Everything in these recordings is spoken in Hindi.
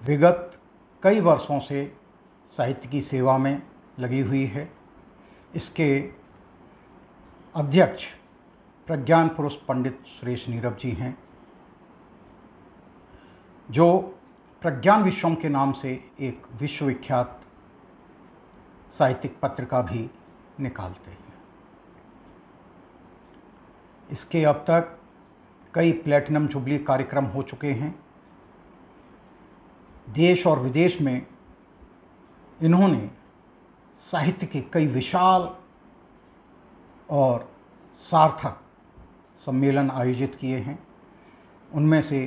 विगत कई वर्षों से साहित्य की सेवा में लगी हुई है। इसके अध्यक्ष प्रज्ञान पुरुष पंडित सुरेश नीरव जी हैं, जो प्रज्ञान विश्वम के नाम से एक विश्वविख्यात साहित्यिक पत्रिका भी निकालते हैं। इसके अब तक कई प्लैटिनम जुबली कार्यक्रम हो चुके हैं। देश और विदेश में इन्होंने साहित्य के कई विशाल और सार्थक सम्मेलन आयोजित किए हैं। उनमें से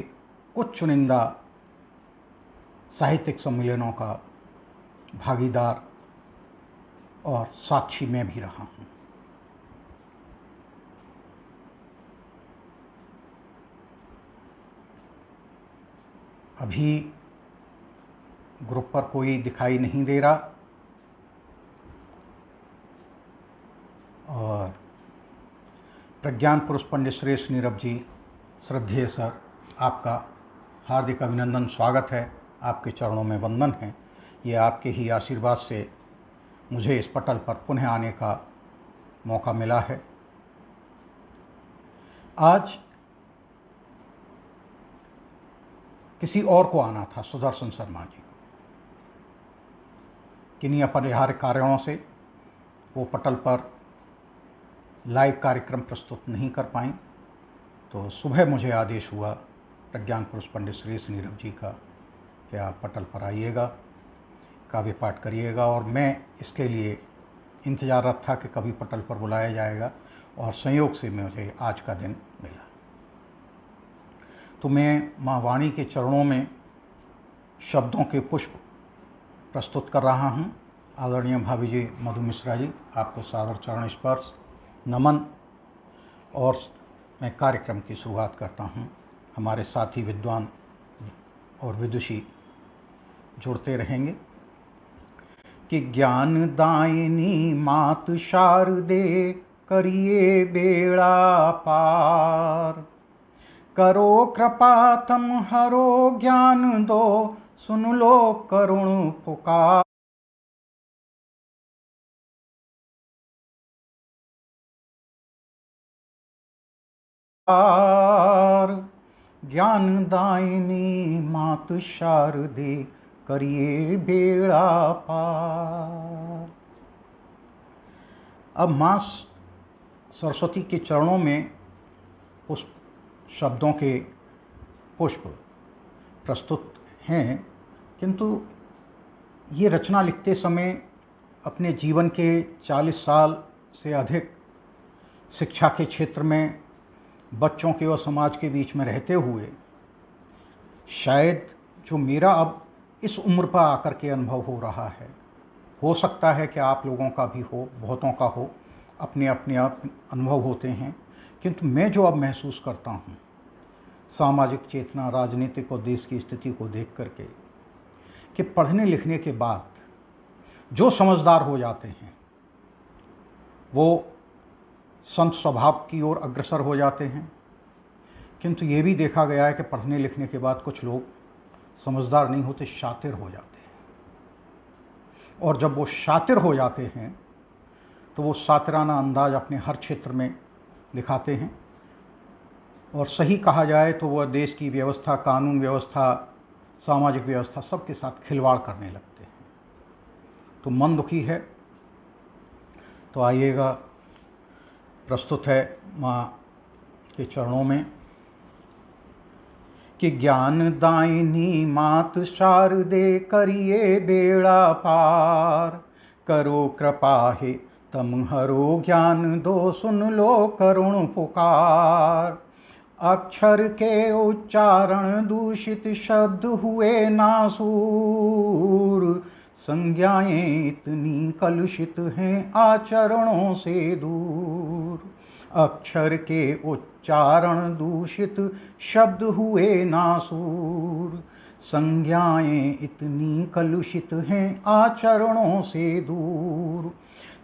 कुछ चुनिंदा साहित्यिक सम्मेलनों का भागीदार और साक्षी मैं भी रहा हूँ। अभी ग्रुप पर कोई दिखाई नहीं दे रहा और प्रज्ञान पुरुष पंडित सुरेश नीरव जी, श्रद्धेय सर, आपका हार्दिक अभिनंदन, स्वागत है। आपके चरणों में वंदन है। ये आपके ही आशीर्वाद से मुझे इस पटल पर पुनः आने का मौका मिला है। आज किसी और को आना था, सुदर्शन शर्मा जी। किन्हीं अपरिहार्य कारणों से वो पटल पर लाइव कार्यक्रम प्रस्तुत नहीं कर पाई, तो सुबह मुझे आदेश हुआ प्रज्ञान पुरुष पंडित सुरेश नीरव जी का कि आप पटल पर आइएगा, काव्य पाठ करिएगा। और मैं इसके लिए इंतजाररत था कि कभी पटल पर बुलाया जाएगा, और संयोग से मुझे आज का दिन मिला। तो मैं माँ वाणी के चरणों में शब्दों के पुष्प प्रस्तुत कर रहा हूँ। आदरणीय भाभी जी मधु मिश्रा जी, आपको सादर चरण स्पर्श नमन। और मैं कार्यक्रम की शुरुआत करता हूँ। हमारे साथी विद्वान और विदुषी जुड़ते रहेंगे कि ज्ञान दायिनी मात शारदे करिए बेड़ा पार, करो कृपा तम हरो ज्ञान दो, सुन लो करुण पुकार। ज्ञान दायिनी मात शारदे करिए बेड़ा पार। अब माँ सरस्वती के चरणों में उस शब्दों के पुष्प प्रस्तुत हैं, किंतु ये रचना लिखते समय अपने जीवन के 40 साल से अधिक शिक्षा के क्षेत्र में बच्चों के और समाज के बीच में रहते हुए शायद जो मेरा अब इस उम्र पर आकर के अनुभव हो रहा है, हो सकता है कि आप लोगों का भी हो, बहुतों का हो, अपने अपने आप अनुभव होते हैं। किंतु मैं जो अब महसूस करता हूँ सामाजिक चेतना, राजनीतिक और देश की स्थिति को देख करके, कि पढ़ने लिखने के बाद जो समझदार हो जाते हैं वो संत स्वभाव की ओर अग्रसर हो जाते हैं। किंतु ये भी देखा गया है कि पढ़ने लिखने के बाद कुछ लोग समझदार नहीं होते, शातिर हो जाते हैं। और जब वो शातिर हो जाते हैं तो वो शातिराना अंदाज अपने हर क्षेत्र में दिखाते हैं, और सही कहा जाए तो वह देश की व्यवस्था, कानून व्यवस्था, सामाजिक व्यवस्था सबके साथ खिलवाड़ करने लगते हैं। तो मन दुखी है। तो आइएगा, प्रस्तुत है माँ के चरणों में कि ज्ञान दायिनी मात शारदे करिए बेड़ा पार, करो कृपा हे तम हरो ज्ञान दो, सुन लो करुण पुकार। अक्षर के उच्चारण दूषित शब्द हुए नासूर, संज्ञाएं इतनी कलुषित हैं आचरणों से दूर। अक्षर के उच्चारण दूषित शब्द हुए नासूर, संज्ञाएं इतनी कलुषित हैं आचरणों से दूर।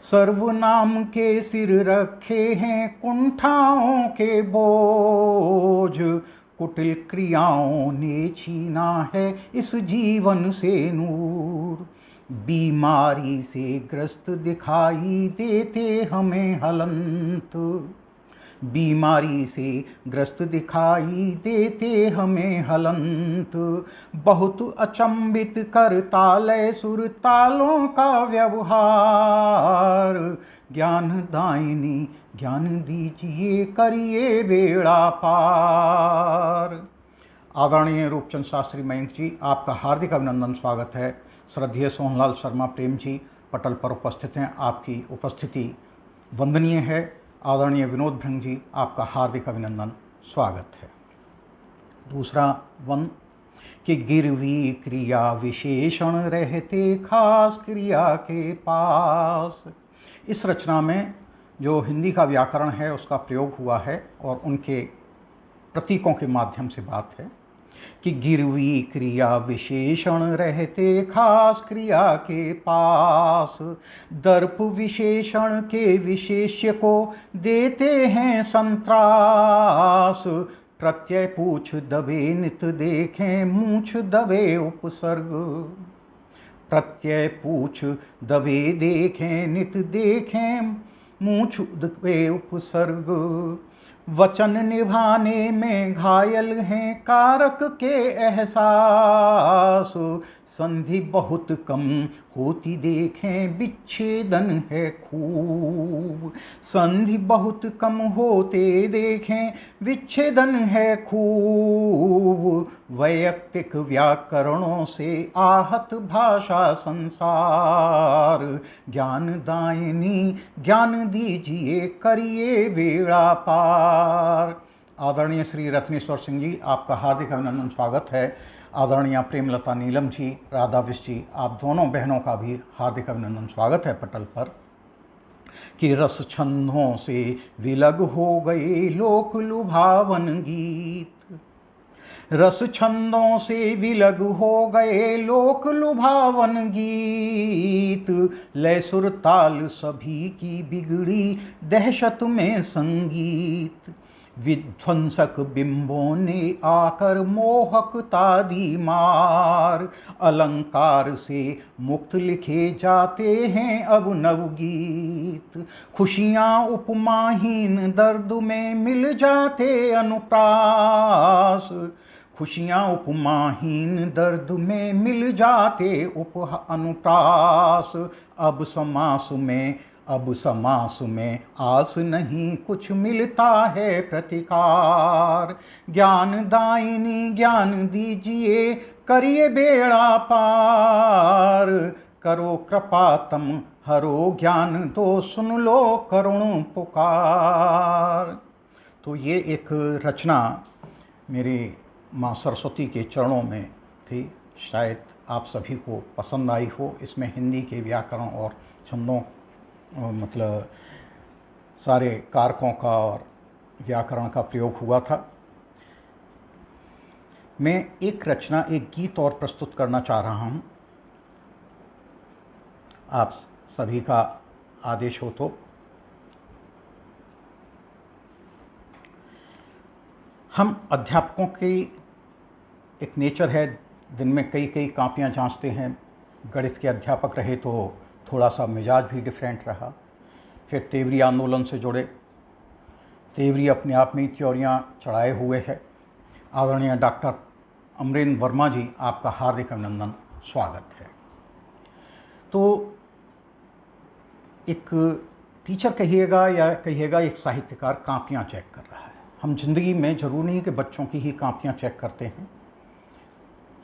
सर्वनाम के सिर रखे हैं कुंठाओं के बोझ, कुटिल क्रियाओं ने छीना है इस जीवन से नूर। बीमारी से ग्रस्त दिखाई देते हमें हलंत, बीमारी से ग्रस्त दिखाई देते हमें हलंत। बहुत अचंभित करता लय सुर तालों का व्यवहार। ज्ञान दायिनी ज्ञान दीजिए करिए बेड़ा पार। आदरणीय रूपचंद शास्त्री मयंक जी, आपका हार्दिक अभिनंदन, स्वागत है। श्रद्धेय सोहनलाल शर्मा प्रेम जी पटल पर उपस्थित हैं, आपकी उपस्थिति वंदनीय है। आदरणीय विनोद भृंग जी, आपका हार्दिक अभिनंदन, स्वागत है। दूसरा वन कि गिरवी क्रिया विशेषण रहते खास क्रिया के पास। इस रचना में जो हिंदी का व्याकरण है उसका प्रयोग हुआ है और उनके प्रतीकों के माध्यम से बात है कि गिरवी क्रिया विशेषण रहते खास क्रिया के पास। दर्प विशेषण के विशेष्य को देते हैं संत्रास। प्रत्यय पूछ दबे नित देखें मूछ दबे उपसर्ग। प्रत्यय पूछ दबे देखें नित देखें मूछ दबे उपसर्ग। वचन निभाने में घायल हैं कारक के एहसास। संधि बहुत कम होती देखें विच्छेदन है खूब। संधि बहुत कम होते देखें विच्छेदन है खूब। वैयक्तिक व्याकरणों से आहत भाषा संसार। ज्ञान दायिनी ज्ञान दीजिए करिए बेड़ा पार। आदरणीय श्री रत्नेश्वर सिंह जी, आपका हार्दिक अभिनंदन, स्वागत है। आदरणीय प्रेमलता नीलम जी, राधा विश जी, आप दोनों बहनों का भी हार्दिक अभिनंदन, स्वागत है पटल पर। कि रस छंदों से विलग हो गए लोक लुभावन गीत। रस छंदों से विलग हो गए लोक लुभावन गीत। लय सुर ताल सभी की बिगड़ी दहशत में संगीत। विध्वंसक बिंबों ने आकर मोहकता दी मार। अलंकार से मुक्त लिखे जाते हैं अब नवगीत। खुशियाँ उपमाहीन दर्द में मिल जाते अनुप्रास। खुशियाँ उपमाहीन दर्द में मिल जाते अनुप्रास। अब समास में आस नहीं कुछ मिलता है प्रतिकार। ज्ञान दायिनी ज्ञान दीजिए करिए बेड़ा पार। करो कृपा तम हरो ज्ञान दो सुन लो करुण पुकार। तो ये एक रचना मेरी माँ सरस्वती के चरणों में थी, शायद आप सभी को पसंद आई हो। इसमें हिंदी के व्याकरण और छंदों मतलब सारे कारकों का और व्याकरण का प्रयोग हुआ था। मैं एक रचना, एक गीत और प्रस्तुत करना चाह रहा हूँ, आप सभी का आदेश हो तो। हम अध्यापकों की एक नेचर है, दिन में कई कापियाँ जांचते हैं। गणित के अध्यापक रहे तो थोड़ा सा मिजाज भी डिफरेंट रहा। फिर तेवरी आंदोलन से जुड़े, तेवरी अपने आप में थ्योरियाँ चढ़ाए हुए है। आदरणीय डॉक्टर अमरेंद्र वर्मा जी, आपका हार्दिक अभिनंदन, स्वागत है। तो एक टीचर कहिएगा या कहिएगा एक साहित्यकार कापियाँ चेक कर रहा है। हम जिंदगी में जरूर नहीं कि बच्चों की ही कापियाँ चेक करते हैं।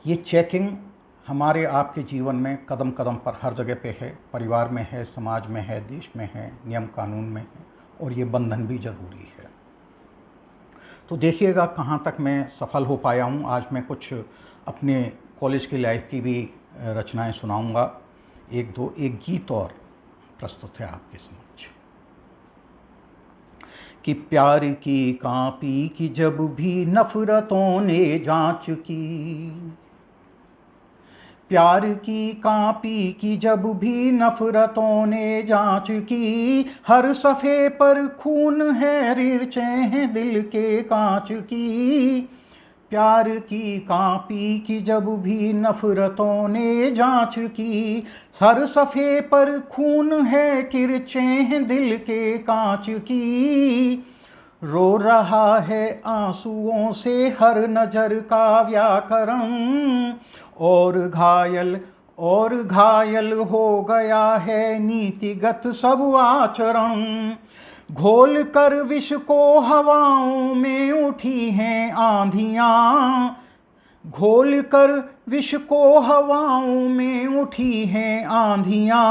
ये चेकिंग हमारे आपके जीवन में कदम कदम पर हर जगह पे है। परिवार में है, समाज में है, देश में है, नियम कानून में है, और ये बंधन भी जरूरी है। तो देखिएगा कहाँ तक मैं सफल हो पाया हूँ। आज मैं कुछ अपने कॉलेज की लाइफ की भी रचनाएं सुनाऊंगा। एक गीत और प्रस्तुत है आपके समक्ष। कि प्यार की कापी की जब भी नफरतों ने जांच की। प्यार की कापी की जब भी नफरतों ने जांच की। हर सफ़े पर खून है, रिर्चे हैं दिल के कांच की। प्यार की कांपी कि जब भी नफरतों ने जांच की। हर सफ़े पर खून है किरचें हैं दिल के कांच की। रो रहा है आंसुओं से हर नजर का व्याकरण, और घायल हो गया है नीतिगत सब आचरण। घोल कर विष को हवाओं में उठी हैं आंधियां, घोल कर विष को हवाओं में उठी हैं आंधियां।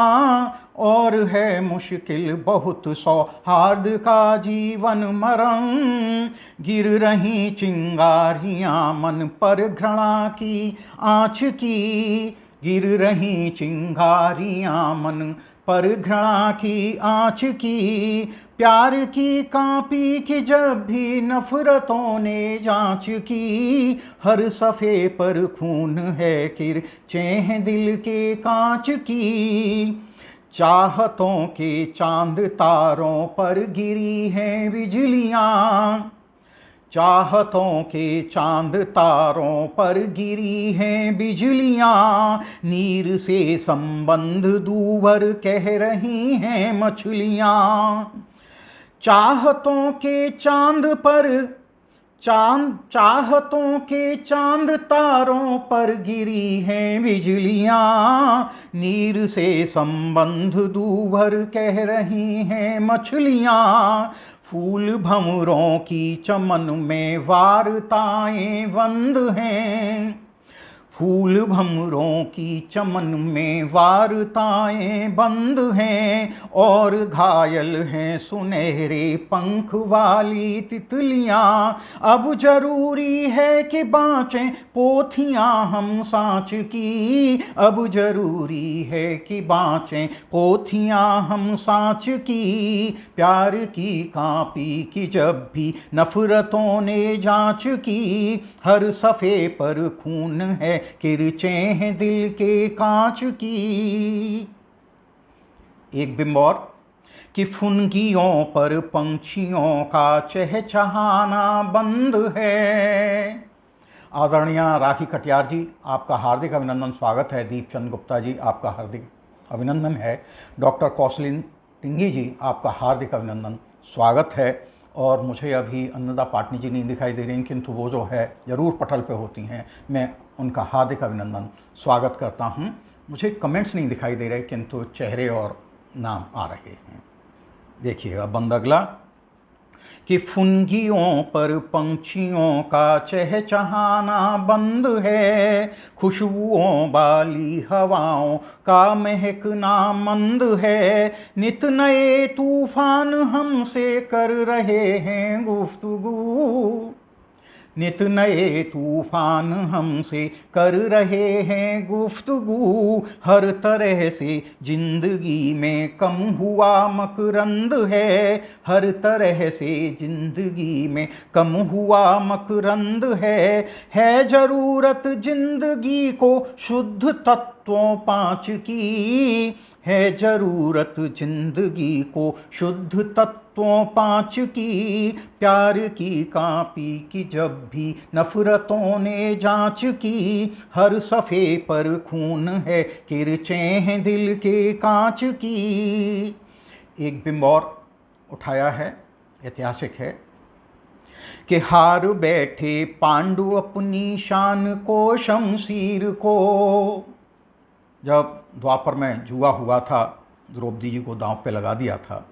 और है मुश्किल बहुत सौहार्द का जीवन मरण, गिर रही चिंगारियां मन पर घृणा की आँच की। गिर रही चिंगारियां मन पर घृणा की आँच की। प्यार की कांपी कि जब भी नफरतों ने जांच की। हर सफ़े पर खून है किरचें हैं दिल के कांच की। चाहतों के चांद तारों पर गिरी हैं बिजलियां, चाहतों के चांद तारों पर गिरी हैं बिजलियां। नीर से संबंध दूभर कह रही हैं मछलियां। चाहतों के चांद तारों पर गिरी हैं बिजलियां। नीर से संबंध दूभर कह रही हैं मछलियां। फूल भंवरों की चमन में वार्ताएं बंद हैं, फूल भंवरों की चमन में वार्ताएं बंद हैं। और घायल हैं सुनहरे पंख वाली तितलियां। अब जरूरी है कि बाँचें पोथियां हम सांच की। अब जरूरी है कि बाँचें पोथियां हम सांच की। प्यार की कांपी कि जब भी नफरतों ने जांच की। हर सफ़े पर खून है किरचें हैं दिल के कांच की। एक बिंब और कि फुनगियों पर पंछियों का चहचहाना बंद है। आदरणीय राखी कटियार जी, आपका हार्दिक अभिनंदन, स्वागत है। दीपचंद गुप्ता जी, आपका हार्दिक अभिनंदन है। डॉक्टर कौशलिन टिंगी जी, आपका हार्दिक अभिनंदन, स्वागत है। और मुझे अभी अन्नदा पाटनी जी नहीं दिखाई दे रही, किंतु वो जो है ज़रूर पटल पे होती हैं, मैं उनका हार्दिक अभिनंदन स्वागत करता हूं। मुझे कमेंट्स नहीं दिखाई दे रहे, किंतु चेहरे और नाम आ रहे हैं। देखिएगा बंद अगला कि फुनगियों पर पंछियों का चहचहाना बंद है। खुशबुओं वाली हवाओं का महकना मंद है। नित नए तूफान हमसे कर रहे हैं गुफ्तगू, नित नए तूफान हमसे कर रहे हैं गुफ्तगू। हर तरह से जिंदगी में कम हुआ मकरंद है, हर तरह से जिंदगी में कम हुआ मकरंद है जरूरत जिंदगी को शुद्ध तत्वों पांच की। है जरूरत जिंदगी को शुद्ध तत्वों पांच की। प्यार की कांपी कि जब भी नफरतों ने जांच की। हर सफ़े पर खून है किरचें हैं दिल के कांच की। एक बिंब और उठाया है, ऐतिहासिक है कि हार बैठे पांडु अपनी शान को शमशीर को। जब द्वापर में जुआ हुआ था, द्रौपदी जी को दांव पे लगा दिया था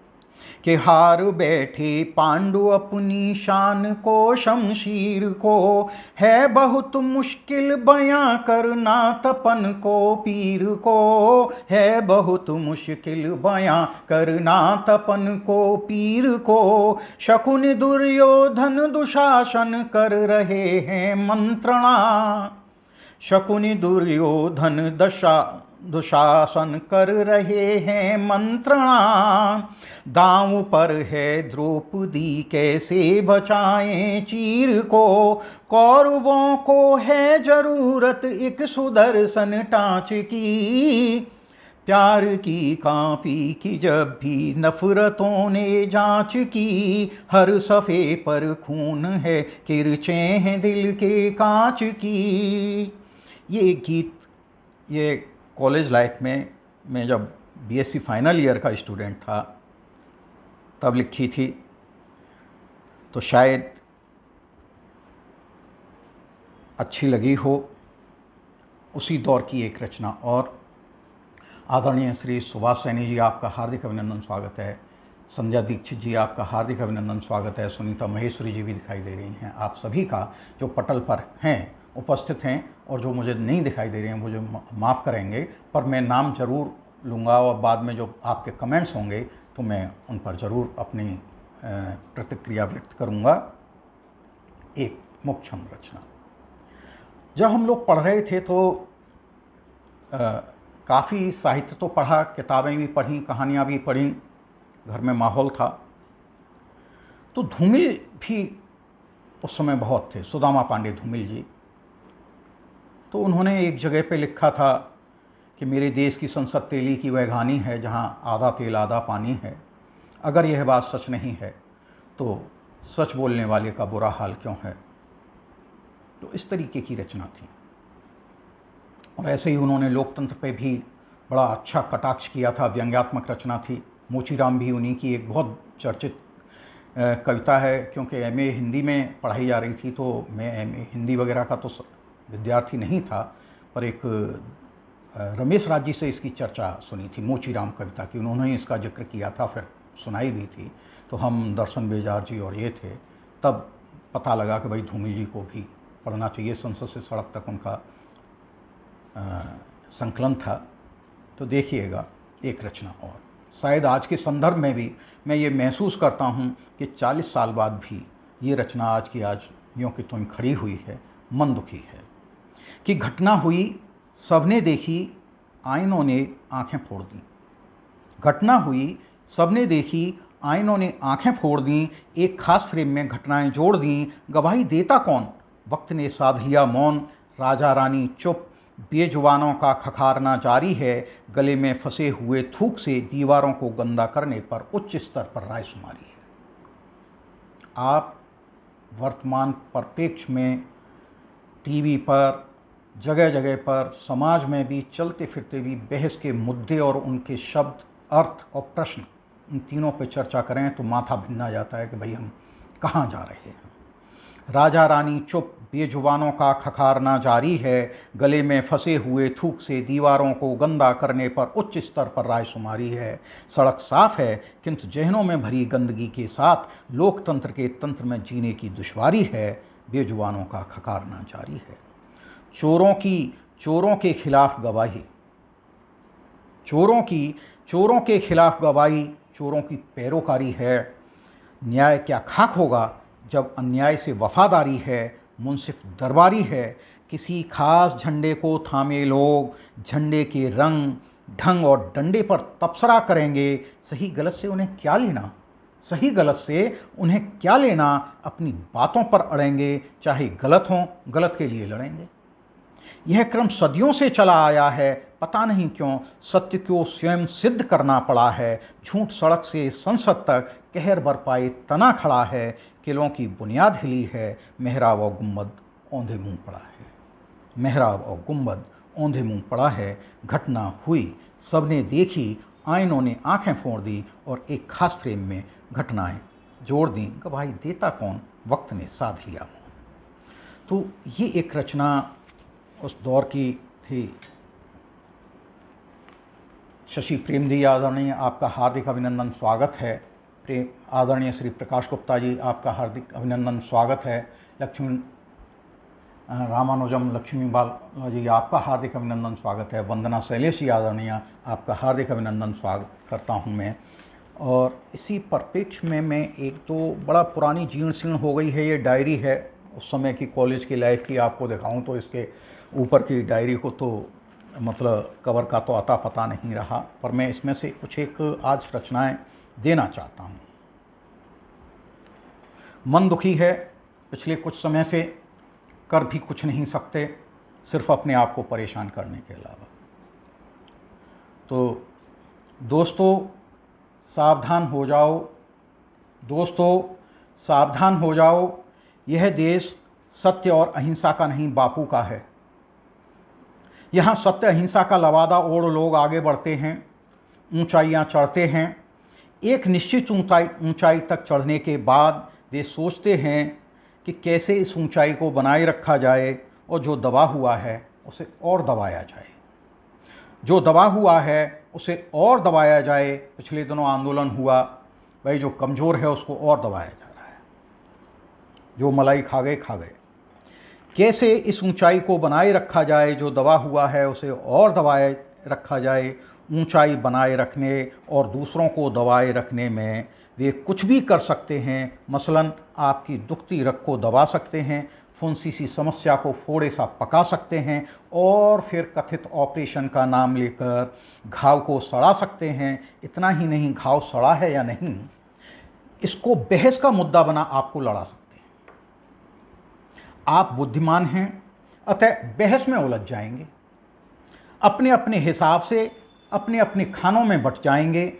कि हार बैठे पांडु अपनी शान को शमशीर को। है बहुत मुश्किल बयां करना तपन को पीर को। है बहुत मुश्किल बयां करना तपन को पीर को। शकुनि दुर्योधन दुशासन कर रहे हैं मंत्रणा। शकुनि दुर्योधन दुशासन कर रहे हैं मंत्रणा। दांव पर है द्रौपदी कैसे बचाएं चीर को। कौरवों को है जरूरत एक सुदर्शन टांच की। प्यार की कांपी कि जब भी नफरतों ने जांच की, हर सफ़े पर खून है किरचें हैं दिल के कांच की। ये गीत ये कॉलेज लाइफ में मैं जब बीएससी फाइनल ईयर का स्टूडेंट था तब लिखी थी, तो शायद अच्छी लगी हो। उसी दौर की एक रचना और आदरणीय श्री सुभाष सैनी जी, आपका हार्दिक अभिनंदन स्वागत है। संध्या दीक्षित जी, आपका हार्दिक अभिनंदन स्वागत है। सुनीता महेश्वरी जी भी दिखाई दे रही हैं। आप सभी का जो पटल पर हैं, उपस्थित हैं, और जो मुझे नहीं दिखाई दे रहे हैं मुझे माफ़ करेंगे, पर मैं नाम जरूर लूँगा और बाद में जो आपके कमेंट्स होंगे तो मैं उन पर ज़रूर अपनी प्रतिक्रिया व्यक्त करूँगा। एक मुख्यम रचना। जब हम लोग पढ़ रहे थे तो काफ़ी साहित्य तो पढ़ा, किताबें भी पढ़ी, कहानियाँ भी पढ़ी, घर में माहौल था। तो धूमिल भी उस समय बहुत थे, सुदामा पांडे धूमिल जी। तो उन्होंने एक जगह पे लिखा था कि मेरे देश की संसद तेली की वह घानी है जहाँ आधा तेल आधा पानी है। अगर यह बात सच नहीं है तो सच बोलने वाले का बुरा हाल क्यों है। तो इस तरीके की रचना थी। और ऐसे ही उन्होंने लोकतंत्र पे भी बड़ा अच्छा कटाक्ष किया था, व्यंग्यात्मक रचना थी। मोचीराम भी उन्हीं की एक बहुत चर्चित कविता है। क्योंकि एमए हिंदी में पढ़ाई जा रही थी तो मैं एमए हिंदी वगैरह का तो विद्यार्थी नहीं था, पर एक रमेश राज जी से इसकी चर्चा सुनी थी मोचीराम कविता की। उन्होंने इसका जिक्र किया था, फिर सुनाई भी थी। तो हम दर्शन बेजार जी और ये थे, तब पता लगा कि भाई धूमिल जी को भी पढ़ना चाहिए। संसद से सड़क तक उनका संकलन था। तो देखिएगा एक रचना और। शायद आज के संदर्भ में भी मैं ये महसूस करता हूँ कि 40 साल बाद भी ये रचना आज की आज यूँ कि तुम खड़ी हुई है, मन दुखी है। कि घटना हुई सबने देखी, आईनों ने आंखें फोड़ दी। घटना हुई सबने देखी, आईनों ने आंखें फोड़ दी। एक खास फ्रेम में घटनाएं जोड़ दी, गवाही देता कौन, वक्त ने साध लिया मौन। राजा रानी चुप, बेजुबानों का खखारना जारी है। गले में फंसे हुए थूक से दीवारों को गंदा करने पर उच्च स्तर पर राय शुमारी है। आप वर्तमान परिप्रेक्ष्य में टीवी पर, जगह जगह पर, समाज में भी चलते फिरते भी बहस के मुद्दे और उनके शब्द, अर्थ और प्रश्न, इन तीनों पर चर्चा करें तो माथा भिन्ना जाता है कि भाई हम कहाँ जा रहे हैं। राजा रानी चुप, बेजुबानों का खखारना जारी है। गले में फंसे हुए थूक से दीवारों को गंदा करने पर उच्च स्तर पर राय शुमारी है। सड़क साफ है किंतु जहनों में भरी गंदगी के साथ लोकतंत्र के तंत्र में जीने की दुश्वारी है। बेजुबानों का खखारना जारी है। चोरों के खिलाफ गवाही, चोरों के खिलाफ गवाही, चोरों की पैरोकारी है। न्याय क्या खाक होगा जब अन्याय से वफादारी है। मुंसिफ दरबारी है, किसी खास झंडे को थामे लोग झंडे के रंग, ढंग और डंडे पर तबसरा करेंगे। सही गलत से उन्हें क्या लेना, सही गलत से उन्हें क्या लेना। अपनी बातों पर अड़ेंगे, चाहे गलत हों, गलत के लिए लड़ेंगे। यह क्रम सदियों से चला आया है, पता नहीं क्यों सत्य को स्वयं सिद्ध करना पड़ा है। झूठ सड़क से संसद तक कहर बरपाए तना खड़ा है। किलों की बुनियाद हिली है, मेहराब और गुंबद औंधे मुंह पड़ा है। मेहराब और गुंबद औंधे मुंह पड़ा है। घटना हुई सबने देखी, आईनों ने आंखें फोड़ दी और एक खास फ्रेम में घटनाएं जोड़ दी। गवाही देता कौन, वक्त ने साध लिया। तो ये एक रचना उस दौर की थी। शशि प्रेमजी आदरणीय, आपका हार्दिक अभिनंदन स्वागत है। आदरणीय श्री प्रकाश गुप्ता जी, आपका हार्दिक अभिनंदन स्वागत है। लक्ष्मी रामानुजम लक्ष्मी बाला जी, आपका हार्दिक अभिनंदन स्वागत है। वंदना शैलेश जी आदरणीय, आपका हार्दिक अभिनंदन स्वागत करता हूं मैं। और इसी परिप्रेक्ष्य में मैं एक तो बड़ा पुरानी जीर्ण शीर्ण हो गई है ये डायरी है, उस समय की कॉलेज की लाइफ की आपको दिखाऊं तो इसके ऊपर की डायरी को तो मतलब कवर का तो अता पता नहीं रहा, पर मैं इसमें से कुछ एक आज रचनाएं देना चाहता हूं। मन दुखी है, पिछले कुछ समय से कर भी कुछ नहीं सकते, सिर्फ अपने आप को परेशान करने के अलावा। तो दोस्तों सावधान हो जाओ, दोस्तों सावधान हो जाओ। यह देश सत्य और अहिंसा का नहीं, बापू का है। यहाँ सत्य अहिंसा का लवादा ओढ़ लोग आगे बढ़ते हैं, ऊंचाइयाँ चढ़ते हैं। एक निश्चित ऊंचाई तक चढ़ने के बाद वे सोचते हैं कि कैसे इस ऊंचाई को बनाए रखा जाए और जो दबा हुआ है उसे और दबाया जाए, जो दबा हुआ है उसे और दबाया जाए। पिछले दिनों आंदोलन हुआ, भाई जो कमज़ोर है उसको और दबाया जा रहा है, जो मलाई खा गए खा गए। कैसे इस ऊंचाई को बनाए रखा जाए, जो दबा हुआ है उसे और दबाए रखा जाए। ऊंचाई बनाए रखने और दूसरों को दबाए रखने में वे कुछ भी कर सकते हैं। मसलन आपकी दुखती रग को दबा सकते हैं, फुंसी सी समस्या को फोड़े सा पका सकते हैं और फिर कथित ऑपरेशन का नाम लेकर घाव को सड़ा सकते हैं। इतना ही नहीं, घाव सड़ा है या नहीं इसको बहस का मुद्दा बना आपको लड़ा सकते हैं। आप बुद्धिमान हैं, अतः बहस में उलझ जाएंगे, अपने अपने हिसाब से अपने अपने खानों में बट जाएंगे,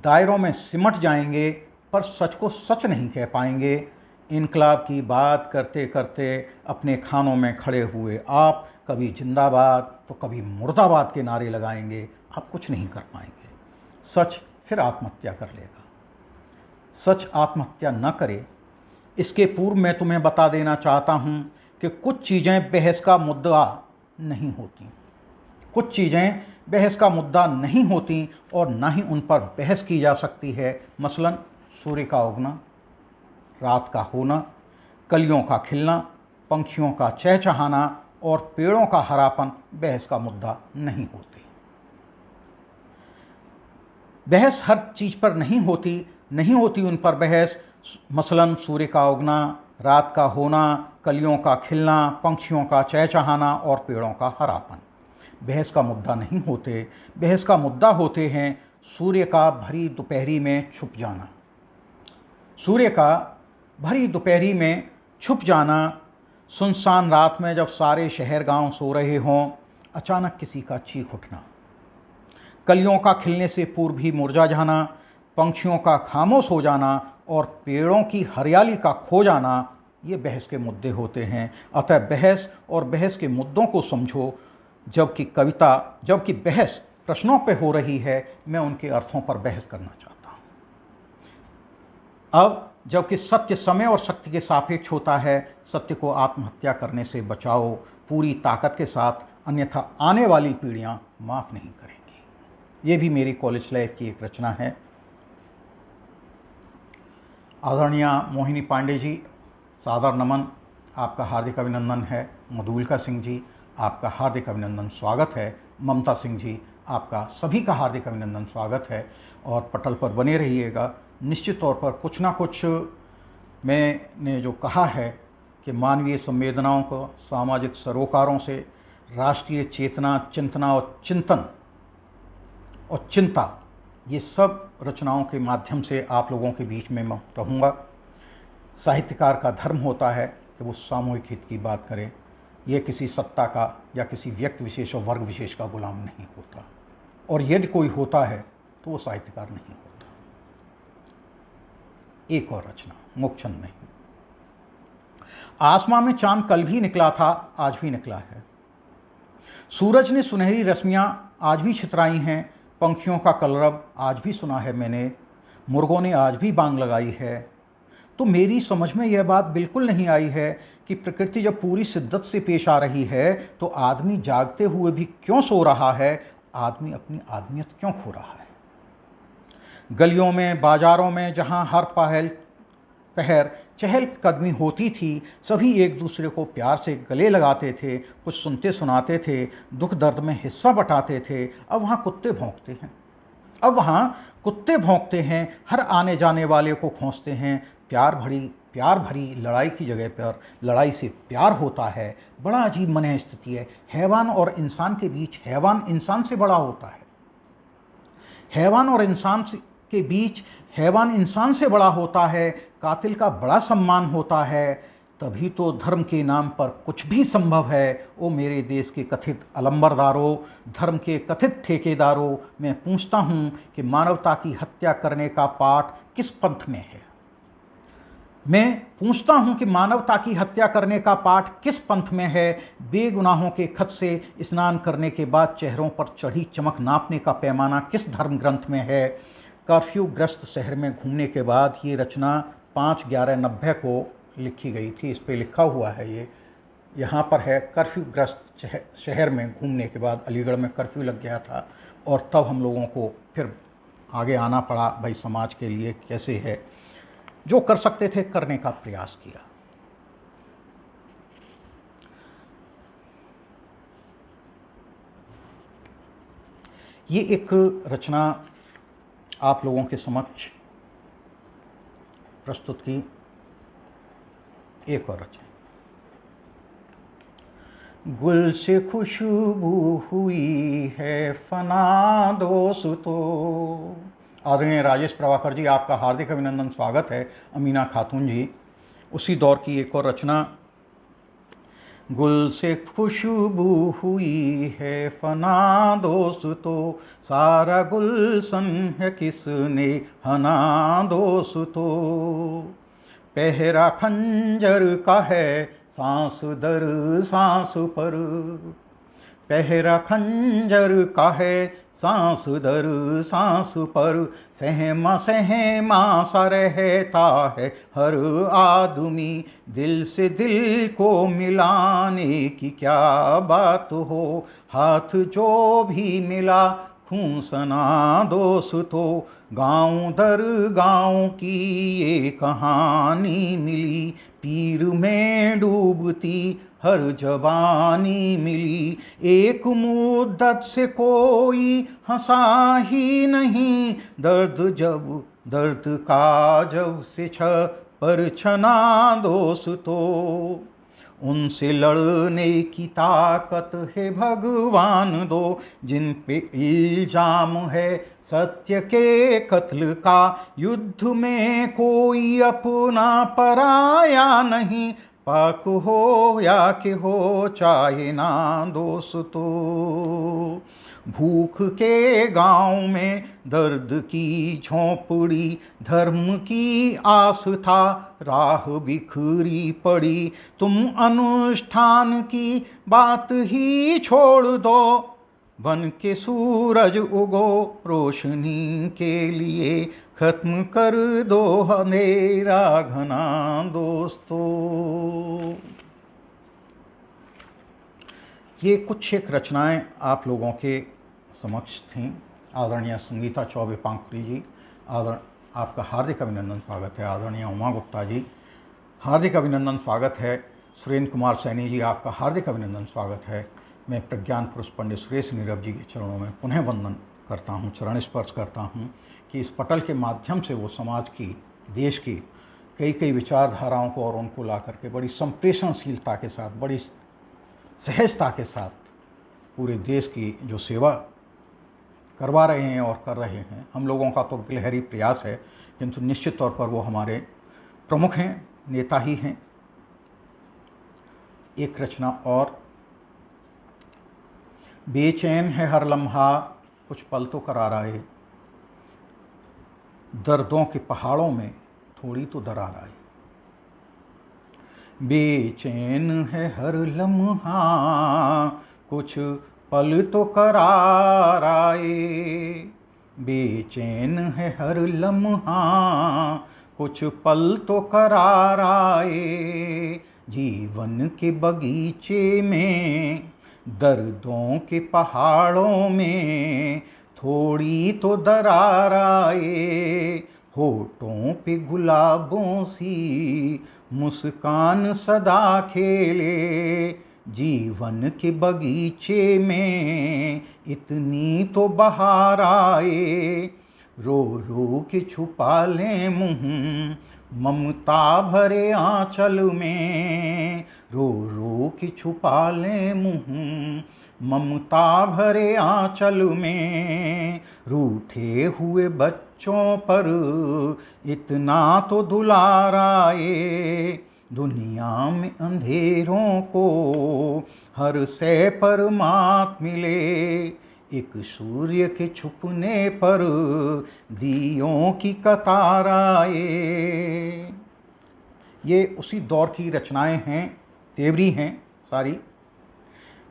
दायरों में सिमट जाएंगे, पर सच को सच नहीं कह पाएंगे। इनकलाब की बात करते करते अपने खानों में खड़े हुए आप कभी जिंदाबाद तो कभी मुर्दाबाद के नारे लगाएंगे, आप कुछ नहीं कर पाएंगे। सच फिर आत्महत्या कर लेगा। सच आत्महत्या न करे इसके पूर्व मैं तुम्हें बता देना चाहता हूं कि कुछ चीज़ें बहस का मुद्दा नहीं होती, कुछ चीज़ें बहस का मुद्दा नहीं होती और ना ही उन पर बहस की जा सकती है। मसलन सूर्य का उगना, रात का होना, कलियों का खिलना, पंछियों का चहचहाना और पेड़ों का हरापन बहस का मुद्दा नहीं होते। बहस हर चीज़ पर नहीं होती उन पर बहस। मसलन सूर्य का उगना, रात का होना, कलियों का खिलना, पंछियों का चहचहाना और पेड़ों का हरापन बहस का मुद्दा नहीं होते। बहस का मुद्दा होते हैं सूर्य का भरी दोपहरी में छुप जाना, सूर्य का भरी दोपहरी में छुप जाना, सुनसान रात में जब सारे शहर गांव सो रहे हों, अचानक किसी का चीख उठना, कलियों का खिलने से पूर्व ही मुरझा जाना, पंछियों का खामोश हो जाना और पेड़ों की हरियाली का खो जाना, ये बहस के मुद्दे होते हैं। अतः बहस और बहस के मुद्दों को समझो। जबकि बहस प्रश्नों पे हो रही है, मैं उनके अर्थों पर बहस करना चाहता हूं। अब जबकि सत्य समय और शक्ति के सापेक्ष होता है, सत्य को आत्महत्या करने से बचाओ पूरी ताकत के साथ, अन्यथा आने वाली पीढ़ियां माफ नहीं करेंगी। ये भी मेरी कॉलेज लाइफ की एक रचना है। आदरणीय मोहिनी पांडे जी, सादर नमन, आपका हार्दिक अभिनंदन है। मधुलिका सिंह जी, आपका हार्दिक अभिनंदन, स्वागत है। ममता सिंह जी, आपका सभी का हार्दिक अभिनंदन, स्वागत है। और पटल पर बने रहिएगा। निश्चित तौर पर कुछ ना कुछ मैंने जो कहा है कि मानवीय संवेदनाओं को, सामाजिक सरोकारों से राष्ट्रीय चेतना, चिंतना और चिंतन और चिंता, ये सब रचनाओं के माध्यम से आप लोगों के बीच में मैं रहूँगा। साहित्यकार का धर्म होता है कि वो सामूहिक हित की बात करे, ये किसी सत्ता का या किसी व्यक्ति विशेष और वर्ग विशेष का गुलाम नहीं होता, और यदि कोई होता है तो वो साहित्यकार नहीं होता। एक और रचना, मोक्षण नहीं। आसमां में चांद कल भी निकला था, आज भी निकला है। सूरज ने सुनहरी रश्मियां आज भी छितराई हैं। पंखियों का कलरव आज भी सुना है मैंने, मुर्गों ने आज भी बांग लगाई है। तो मेरी समझ में यह बात बिल्कुल नहीं आई है कि प्रकृति जब पूरी शिद्दत से पेश आ रही है तो आदमी जागते हुए भी क्यों सो रहा है, आदमी अपनी आदमियत क्यों खो रहा है। गलियों में, बाजारों में जहां हर पहर चहल कदमी होती थी, सभी एक दूसरे को प्यार से गले लगाते थे, कुछ सुनते सुनाते थे, दुख दर्द में हिस्सा बटाते थे। अब वहाँ कुत्ते भौंकते हैं, हर आने जाने वाले को खोंचते हैं। प्यार भरी लड़ाई की जगह पर लड़ाई से प्यार होता है। बड़ा अजीब मन स्थिति है। हैवान और इंसान के बीच हैवान इंसान से बड़ा होता है, हैवान और इंसान के बीच हैवान इंसान से बड़ा होता है। कातिल का बड़ा सम्मान होता है, तभी तो धर्म के नाम पर कुछ भी संभव है। ओ मेरे देश के कथित अलंबरदारों, धर्म के कथित ठेकेदारों, मैं पूछता हूँ कि मानवता की हत्या करने का पाठ किस पंथ में है? मैं पूछता हूँ कि मानवता की हत्या करने का पाठ किस पंथ में है? बेगुनाहों के खत से स्नान करने के बाद चेहरों पर चढ़ी चमक नापने का पैमाना किस धर्म ग्रंथ में है? कर्फ्यू ग्रस्त शहर में घूमने के बाद ये रचना 5/11/90 को लिखी गई थी। इस पे लिखा हुआ है, ये यहाँ पर है, कर्फ्यू ग्रस्त शहर में घूमने के बाद, अलीगढ़ में कर्फ्यू लग गया था और तब हम लोगों को फिर आगे आना पड़ा। भाई समाज के लिए कैसे है, जो कर सकते थे करने का प्रयास किया। ये एक रचना आप लोगों के समक्ष प्रस्तुत की, एक और रचना। गुल से खुशबू हुई है फना दोस्तों। आदरणीय राजेश प्रभाकर जी, आपका हार्दिक अभिनंदन, स्वागत है। अमीना खातून जी, उसी दौर की एक और रचना। गुल से खुशबू हुई है फना दोस्तों, सारा गुलशन है किसने हना दोस्तों। पहरा खंजर का है सांस दर सांस पर, पहरा खंजर का है सांस दर सांस पर। सहमा सहमा सा रहता है हर आदमी, दिल से दिल को मिलाने की क्या बात हो। हाथ जो भी मिला खून सना दोस्तों, गाँव दर गाँव की ये कहानी मिली। पीर में डूबती हर जवानी मिली, एक मुद्दत से कोई हंसा ही नहीं। दर्द का जब से पर छना दोस्तों, उनसे लड़ने की ताकत है भगवान दो। जिन पे इल्जाम है सत्य के कत्ल का, युद्ध में कोई अपना पराया नहीं। पाक हो या कि हो चाहे ना दोस्तों, भूख के गांव में दर्द की झोंपड़ी, धर्म की आस था राह बिखरी पड़ी। तुम अनुष्ठान की बात ही छोड़ दो, बन के सूरज उगो रोशनी के लिए। खत्म कर दो अंधेरा घना दोस्तों। ये कुछ एक रचनाएं आप लोगों के समक्ष थीं। आदरणीय संगीता चौबे पांकुरी जी, आपका हार्दिक अभिनंदन, स्वागत है। आदरणीय उमा गुप्ता जी, हार्दिक अभिनंदन, स्वागत है। सुरेंद्र कुमार सैनी जी, आपका हार्दिक अभिनंदन, स्वागत है। मैं प्रज्ञान पुरुष पंडित सुरेश नीरव जी के चरणों में पुनः वंदन करता हूँ, चरण स्पर्श करता हूँ कि इस पटल के माध्यम से वो समाज की, देश की कई विचारधाराओं को और उनको ला करके बड़ी संप्रेषणशीलता के साथ, बड़ी सहजता के साथ पूरे देश की जो सेवा करवा रहे हैं और कर रहे हैं। हम लोगों का तो गिलहरी प्रयास है, किंतु निश्चित तौर पर वो हमारे प्रमुख हैं, नेता ही हैं। एक रचना और, बेचैन है हर लम्हा कुछ पल तो करार आए, दर्दों के पहाड़ों में थोड़ी तो दरार आए। बेचैन है हर लम्हा कुछ पल तो करार आए, बेचैन है हर लम्हा कुछ पल तो करार आए। जीवन के बगीचे में दर्दों के पहाड़ों में थोड़ी तो दरार आए। होठों पे गुलाबों सी मुस्कान सदा खेले, जीवन के बगीचे में इतनी तो बहार आए। रो रो के छुपा ले मुँह ममता भरे आंचल में, रो रो के छुपा ले मुँह ममता भरे आंचल में। रूठे हुए बच्चों पर इतना तो दुलार आए, दुनिया में अंधेरों को हर से परमात्म मिले, एक सूर्य के छुपने पर दियों की कतार आए। ये उसी दौर की रचनाएं हैं, तेवरी हैं सारी।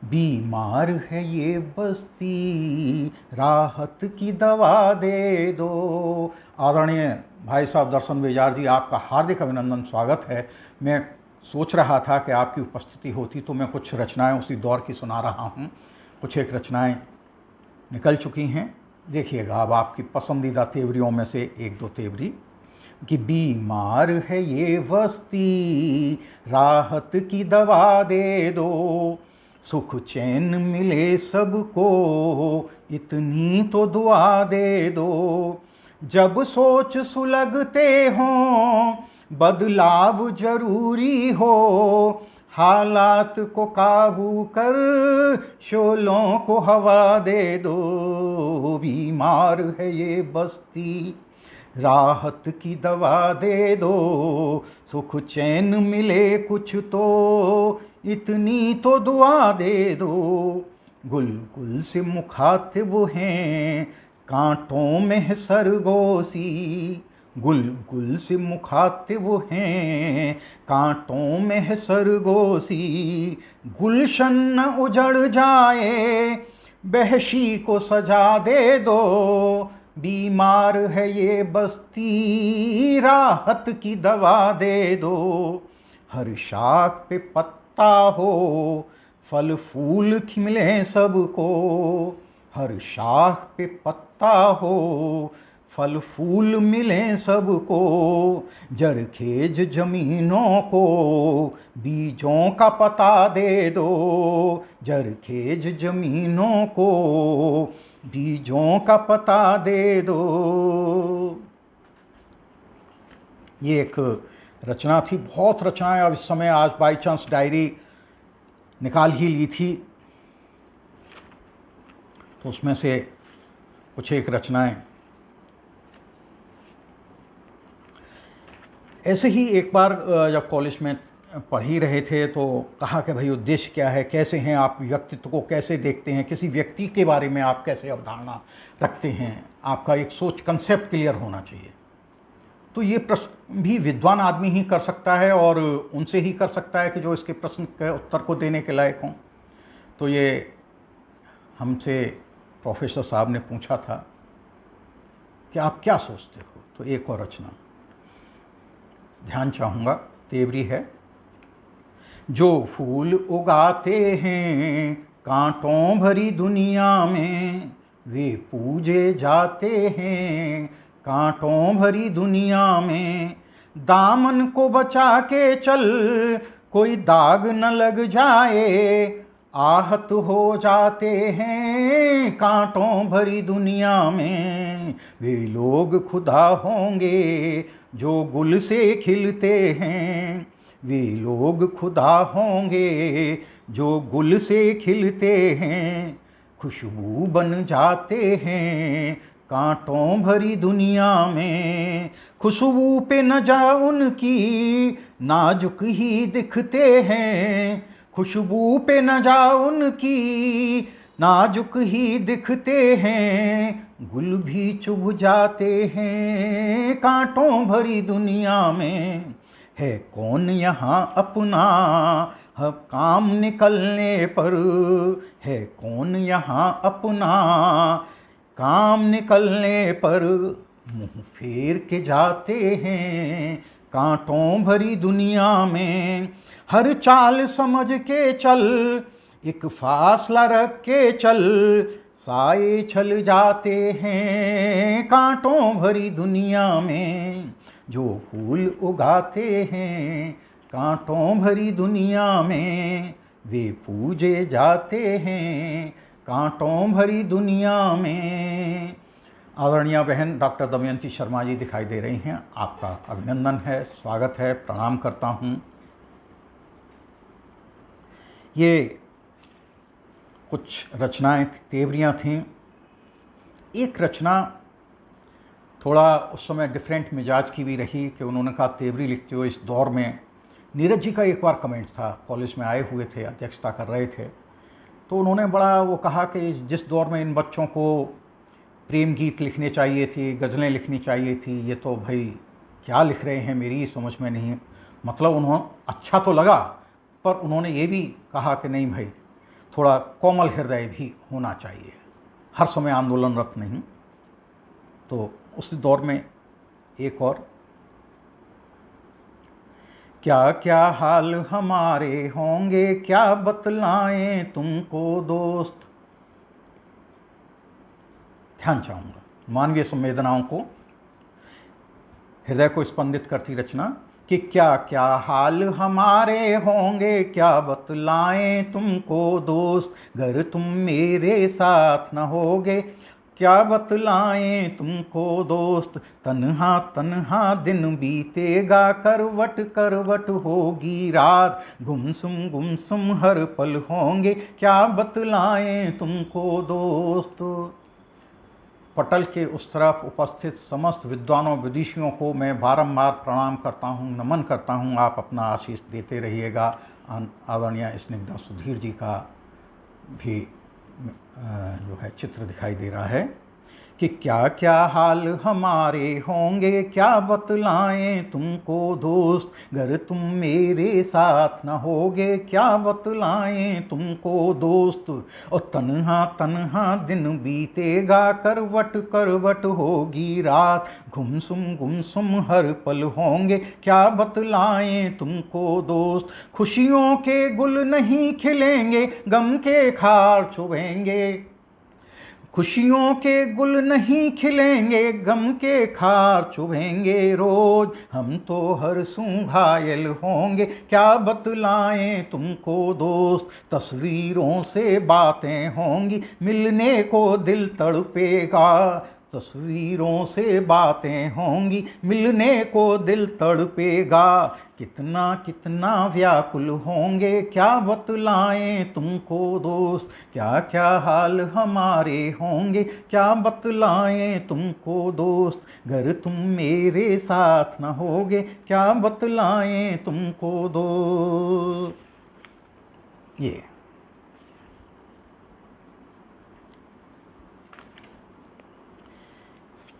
बीमार है ये बस्ती, राहत की दवा दे दो। आदरणीय भाई साहब दर्शन बेजार जी, आपका हार्दिक अभिनंदन, स्वागत है। मैं सोच रहा था कि आपकी उपस्थिति होती तो मैं कुछ रचनाएं उसी दौर की सुना रहा हूँ। कुछ एक रचनाएं निकल चुकी हैं, देखिएगा अब आपकी पसंदीदा तेवरियों में से एक दो तेवरी। कि बीमार है ये बस्ती, राहत की दवा दे दो, सुख चैन मिले सबको, इतनी तो दुआ दे दो। जब सोच सुलगते हों, बदलाव जरूरी हो, हालात को काबू कर शोलों को हवा दे दो। बीमार है ये बस्ती, राहत की दवा दे दो, सुख चैन मिले कुछ तो, इतनी तो दुआ दे दो। गुल गुल से मुखातिब हैं, कांटों में है सरगोशी, गुल गुल से मुखातिब हैं, कांटों में है सरगोशी। गुलशन न उजड़ जाए, बहशी को सजा दे दो। बीमार है ये बस्ती, राहत की दवा दे दो। हर शाख पे पत्ता हो, फल फूल खिले सबको, हर शाख पे पत्ता हो, फल फूल मिले सबको। जरखेज जमीनों को बीजों का पता दे दो, जरखेज जमीनों को बीजों का पता दे दो। ये एक रचना थी, बहुत रचनाएं अब इस समय आज बाई चांस डायरी निकाल ही ली थी, तो उसमें से कुछ एक रचनाएं। ऐसे ही एक बार जब कॉलेज में पढ़ ही रहे थे तो कहा कि भाई उद्देश्य क्या है, कैसे हैं आप, व्यक्तित्व को कैसे देखते हैं, किसी व्यक्ति के बारे में आप कैसे अवधारणा रखते हैं, आपका एक सोच कंसेप्ट क्लियर होना चाहिए। तो ये प्रश्न भी विद्वान आदमी ही कर सकता है और उनसे ही कर सकता है कि जो इसके प्रश्न के उत्तर को देने के लायक हों। तो ये हमसे प्रोफेसर साहब ने पूछा था कि आप क्या सोचते हो। तो एक और रचना ध्यान चाहूँगा, तेवरी है। जो फूल उगाते हैं कांटों भरी दुनिया में, वे पूजे जाते हैं कांटों भरी दुनिया में। दामन को बचा के चल, कोई दाग न लग जाए, आहत हो जाते हैं कांटों भरी दुनिया में। वे लोग खुदा होंगे जो गुल से खिलते हैं, वे लोग खुदा होंगे जो गुल से खिलते हैं। खुशबू बन जाते हैं कांटों भरी दुनिया में। खुशबू पे न जा उनकी, नाजुक ही दिखते हैं। खुशबू पे न जा उनकी, नाजुक ही दिखते हैं। गुल भी चुभ जाते हैं कांटों भरी दुनिया में। है कौन यहाँ अपना काम निकलने पर, है कौन यहाँ अपना काम निकलने पर। मुंह फेर के जाते हैं कांटों भरी दुनिया में। हर चाल समझ के चल, एक फासला रख के चल, साए छल जाते हैं कांटों भरी दुनिया में। जो फूल उगाते हैं कांटों भरी दुनिया में, वे पूजे जाते हैं कांटों भरी दुनिया में। आदरणीय बहन डॉक्टर दमयंती शर्मा जी दिखाई दे रही हैं, आपका अभिनंदन है, स्वागत है, प्रणाम करता हूँ। ये कुछ रचनाएं तेवरियाँ थीं। एक रचना थोड़ा उस समय डिफरेंट मिजाज की भी रही कि उन्होंने कहा तेवरी लिखते हो इस दौर में नीरज जी का एक बार कमेंट था, कॉलेज में आए हुए थे, अध्यक्षता कर रहे थे, तो उन्होंने बड़ा वो कहा कि जिस दौर में इन बच्चों को प्रेम गीत लिखने चाहिए थी, गज़लें लिखनी चाहिए थी, ये तो भाई क्या लिख रहे हैं, मेरी समझ में नहीं। मतलब उन्होंने अच्छा तो लगा, पर उन्होंने ये भी कहा कि नहीं भाई, थोड़ा कोमल हृदय भी होना चाहिए, हर समय आंदोलनरत नहीं। तो उस दौर में एक और, क्या क्या हाल हमारे होंगे, क्या बतलाएं तुमको दोस्त। ध्यान चाहूँगा, मानवीय संवेदनाओं को, हृदय को स्पंदित करती रचना, कि क्या क्या हाल हमारे होंगे, क्या बतलाएं तुमको दोस्त, घर तुम मेरे साथ न होगे, क्या बतलाएं तुमको दोस्त, तन्हा तन्हा दिन बीतेगा, करवट करवट होगी रात, गुमसुम हर पल होंगे, क्या बतलाएं तुमको दोस्त। पटल के उस तरफ उपस्थित समस्त विद्वानों विदुषियों को मैं बारंबार प्रणाम करता हूँ, नमन करता हूँ। आप अपना आशीष देते रहिएगा। आदरणीय स्निग्धा सुधीर जी का भी जो है चित्र दिखाई दे रहा है कि क्या क्या हाल हमारे होंगे, क्या बतलाएं तुमको दोस्त, घर तुम मेरे साथ न होगे, क्या बतलाएं तुमको दोस्त। और तन्हा तन्हा दिन बीतेगा, करवट करवट होगी रात, गुमसुम हर पल होंगे, क्या बतलाएं तुमको दोस्त। खुशियों के गुल नहीं खिलेंगे, गम के खार चुभेंगे, खुशियों के गुल नहीं खिलेंगे, गम के खार चुभेंगे रोज, हम तो हर सू घायल होंगे, क्या बतलाएं तुमको दोस्त। तस्वीरों से बातें होंगी, मिलने को दिल तड़पेगा, तस्वीरों से बातें होंगी, मिलने को दिल तड़पेगा, कितना कितना व्याकुल होंगे, क्या बतलाएं तुमको दोस्त। क्या क्या हाल हमारे होंगे, क्या बतलाएं तुमको दोस्त, घर तुम मेरे साथ न होगे, क्या बतलाएं तुमको दोस्त। ये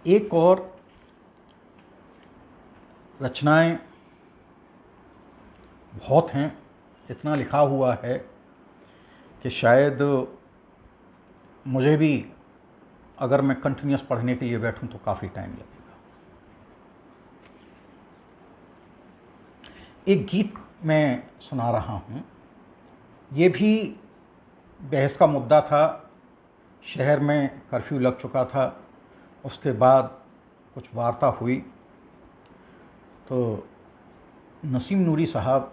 एक और रचनाएं बहुत हैं, इतना लिखा हुआ है कि शायद मुझे भी अगर मैं कंटिन्यूस पढ़ने के लिए बैठूं तो काफ़ी टाइम लगेगा। एक गीत मैं सुना रहा हूं, ये भी बहस का मुद्दा था। शहर में कर्फ्यू लग चुका था, उसके बाद कुछ वार्ता हुई तो नसीम नूरी साहब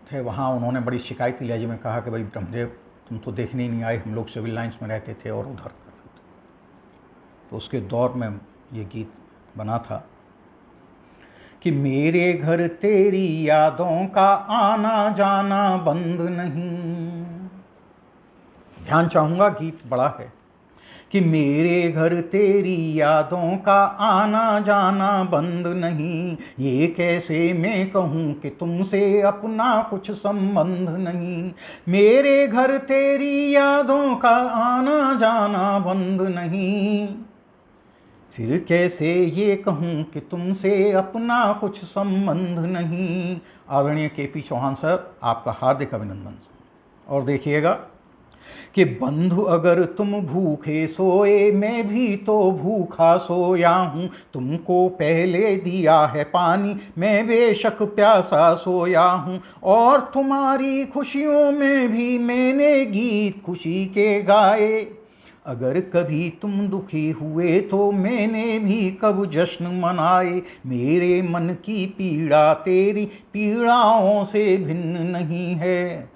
थे वहाँ, उन्होंने बड़ी शिकायती लहजे में कहा कि भाई ब्रह्मदेव, तुम तो देखने ही नहीं आए, हम लोग सिविल लाइन्स में रहते थे और उधर कर रहे थे। तो उसके दौर में ये गीत बना था कि मेरे घर तेरी यादों का आना जाना बंद नहीं। ध्यान चाहूँगा, गीत बड़ा है कि मेरे घर तेरी यादों का आना जाना बंद नहीं, ये कैसे मैं कहूँ कि तुमसे अपना कुछ संबंध नहीं। मेरे घर तेरी यादों का आना जाना बंद नहीं, फिर कैसे ये कहूँ कि तुमसे अपना कुछ संबंध नहीं। आदरणीय केपी चौहान सर, आपका हार्दिक अभिनंदन। और देखिएगा कि बंधु अगर तुम भूखे सोए, मैं भी तो भूखा सोया हूँ, तुमको पहले दिया है पानी, मैं बेशक प्यासा सोया हूँ, और तुम्हारी खुशियों में भी मैंने गीत खुशी के गाए। अगर कभी तुम दुखी हुए तो मैंने भी कब जश्न मनाए। मेरे मन की पीड़ा तेरी पीड़ाओं से भिन्न नहीं है,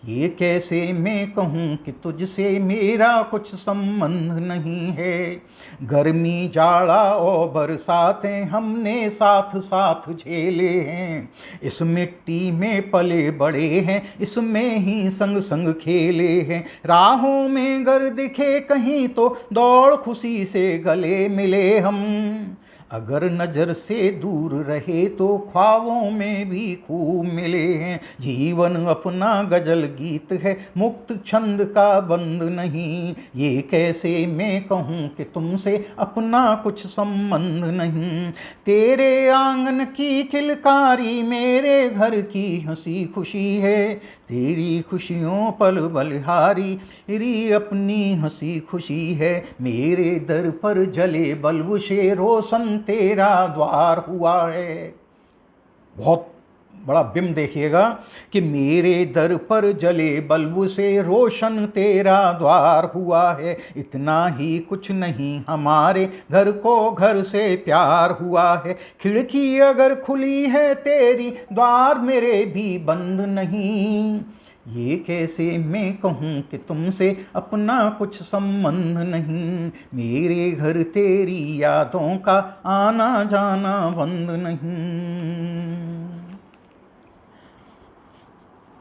ये कैसे मैं कहूँ कि तुझसे मेरा कुछ संबंध नहीं है। गर्मी जाड़ा और बरसातें हमने साथ साथ झेले हैं, इस मिट्टी में पले बड़े हैं, इसमें ही संग संग खेले हैं। राहों में गर दिखे कहीं तो दौड़ खुशी से गले मिले हम, अगर नजर से दूर रहे तो ख्वाबों में भी खूब मिले हैं। जीवन अपना गजल गीत है, मुक्त छंद का बंद नहीं। ये कैसे मैं कहूँ कि तुमसे अपना कुछ संबंध नहीं। तेरे आंगन की किलकारी मेरे घर की हंसी खुशी है। तेरी खुशियों पल बलिहारी मेरी अपनी हंसी खुशी है। मेरे दर पर जले बल्ब से रोशन तेरा द्वार हुआ है। बहुत बड़ा बिंब देखिएगा कि मेरे दर पर जले बल्ब से रोशन तेरा द्वार हुआ है। इतना ही कुछ नहीं हमारे घर को घर से प्यार हुआ है। खिड़की अगर खुली है तेरी द्वार मेरे भी बंद नहीं। ये कैसे मैं कहूँ कि तुमसे अपना कुछ संबंध नहीं। मेरे घर तेरी यादों का आना जाना बंद नहीं।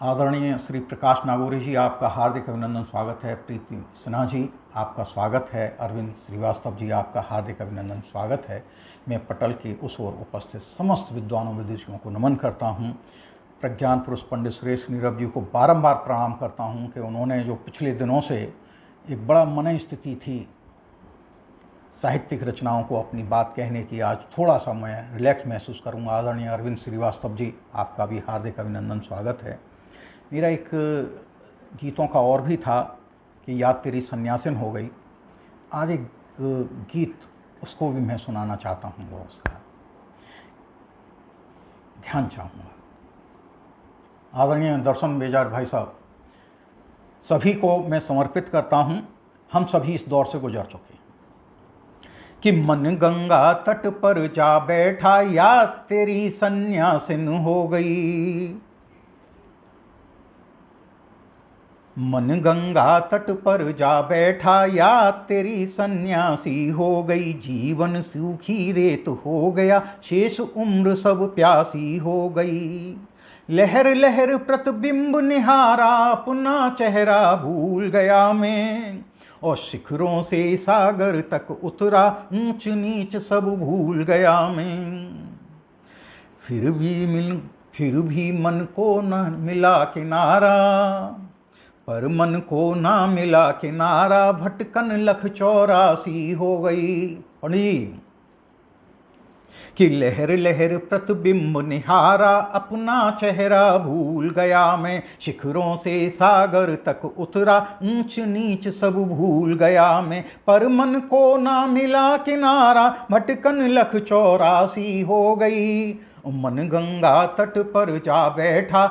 आदरणीय श्री प्रकाश नागौरी जी, आपका हार्दिक अभिनंदन स्वागत है। प्रीति सिन्हा जी, आपका स्वागत है। अरविंद श्रीवास्तव जी, आपका हार्दिक अभिनंदन स्वागत है। मैं पटल के उस ओर उपस्थित समस्त विद्वानों विदुषियों को नमन करता हूँ। प्रज्ञान पुरुष पंडित सुरेश नीरव जी को बारंबार प्रणाम करता हूं कि उन्होंने जो पिछले दिनों से एक बड़ा मन स्थिति थी साहित्यिक रचनाओं को अपनी बात कहने की, आज थोड़ा सा मैं रिलैक्स महसूस करूंगा। आदरणीय अरविंद श्रीवास्तव जी, आपका भी हार्दिक अभिनंदन स्वागत है। मेरा एक गीतों का और भी था कि याद तेरी सन्यासिन हो गई। आज एक गीत उसको भी मैं सुनाना चाहता हूँ, वो उसका ध्यान चाहूँगा। आदरणीय दर्शन बेजार भाई साहब, सभी को मैं समर्पित करता हूं। हम सभी इस दौर से गुजर चुके हैं कि मन गंगा तट पर जा बैठा याद तेरी सन्यासिन हो गई। मन गंगा तट पर जा बैठा याद तेरी सन्यासी हो गई। जीवन सूखी रेत हो गया, शेष उम्र सब प्यासी हो गई। लहर लहर प्रतिबिंब निहारा, अपना चेहरा भूल गया मैं। और शिखरों से सागर तक उतरा, ऊंच नीच सब भूल गया मैं। फिर भी मन को न मिला किनारा, पर मन को ना मिला किनारा। भटकन लख 84 हो गई। पंडित कि लहर लहर प्रतिबिंब निहारा, अपना चेहरा भूल गया मैं। शिखरों से सागर तक उतरा, ऊंच नीच सब भूल गया मैं। पर मन को ना मिला किनारा, भटकन लख 84 हो गई। मन गंगा तट पर जा बैठा,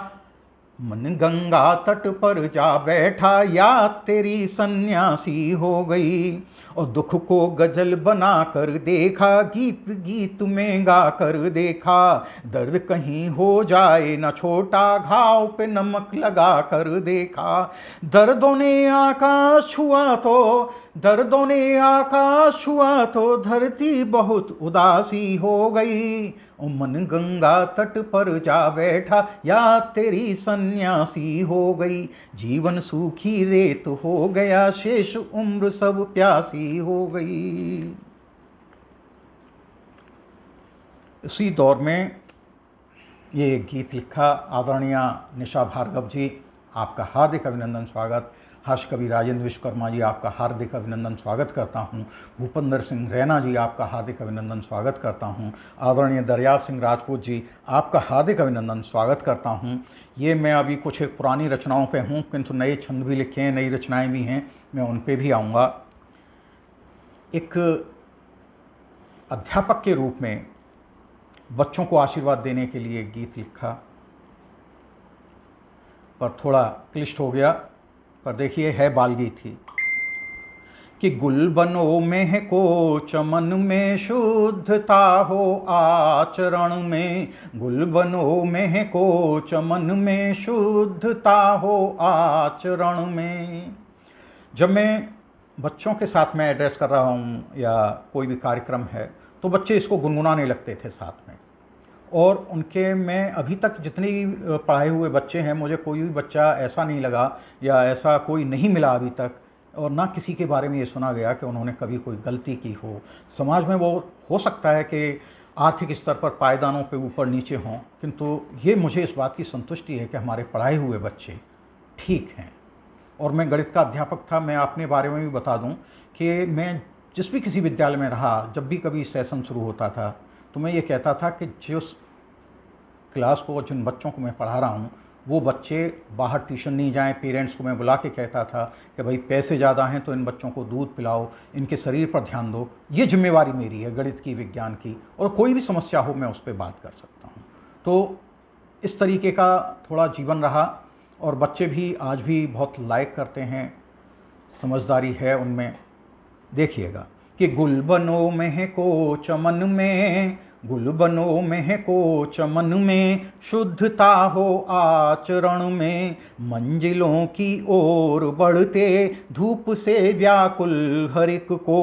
मन गंगा तट पर जा बैठा याद तेरी सन्यासी हो गई। और दुख को गजल बना कर देखा, गीत गीत में गा कर देखा। दर्द कहीं हो जाए न छोटा, घाव पे नमक लगा कर देखा। दर्दों ने आकाश छुआ तो, दर्दों ने आकाश छुआ तो धरती बहुत उदासी हो गई। मन गंगा तट पर जा बैठा याद तेरी सन्यासी हो गई। जीवन सूखी रेत हो गया, शेष उम्र सब प्यासी हो गई। इसी दौर में ये गीत लिखा आदरणीय निशा भार्गव जी, आपका हार्दिक अभिनंदन स्वागत। हर्ष कवि राजेंद्र विश्वकर्मा जी, आपका हार्दिक अभिनंदन स्वागत करता हूं। भूपेंद्र सिंह रैना जी, आपका हार्दिक अभिनंदन स्वागत करता हूं। आदरणीय दरियाव सिंह राजपूत जी, आपका हार्दिक अभिनंदन स्वागत करता हूं। ये मैं अभी कुछ एक पुरानी रचनाओं पे हूं, किंतु नए छंद भी लिखे हैं, नई रचनाएं भी हैं, मैं उन पे भी आऊँगा। एक अध्यापक के रूप में बच्चों को आशीर्वाद देने के लिए गीत लिखा, पर थोड़ा क्लिष्ट हो गया। पर देखिए, है बाल गीत ही कि गुलबनों में को चमन में शुद्धता हो आचरण में। गुलबनों में को चमन में शुद्धता हो आचरण में। जब मैं बच्चों के साथ में एड्रेस कर रहा हूँ या कोई भी कार्यक्रम है, तो बच्चे इसको गुनगुनाने लगते थे साथ में। और उनके में अभी तक जितने पढ़ाए हुए बच्चे हैं, मुझे कोई भी बच्चा ऐसा नहीं लगा या ऐसा कोई नहीं मिला अभी तक और ना किसी के बारे में ये सुना गया कि उन्होंने कभी कोई गलती की हो। समाज में वो हो सकता है कि आर्थिक स्तर पर पायदानों पे ऊपर नीचे हों, किंतु ये मुझे इस बात की संतुष्टि है कि हमारे पढ़ाए हुए बच्चे ठीक हैं। और मैं गणित का अध्यापक था। मैं अपने बारे में भी बता दूं कि मैं जिस भी किसी विद्यालय में रहा, जब भी कभी सेशन शुरू होता था तो मैं ये कहता था कि जिस क्लास को, जिन बच्चों को मैं पढ़ा रहा हूँ, वो बच्चे बाहर ट्यूशन नहीं जाएं। पेरेंट्स को मैं बुला के कहता था कि भाई पैसे ज़्यादा हैं तो इन बच्चों को दूध पिलाओ, इनके शरीर पर ध्यान दो। ये जिम्मेवारी मेरी है गणित की, विज्ञान की, और कोई भी समस्या हो मैं उस पर बात कर सकता हूँ। तो इस तरीके का थोड़ा जीवन रहा और बच्चे भी आज भी बहुत लाइक करते हैं, समझदारी है उनमें। देखिएगा कि गुल बनो महको चमन में, गुल बनो महको चमन में, शुद्धता हो आचरण में, मंजिलों की ओर बढ़ते धूप से व्याकुल हर एक को,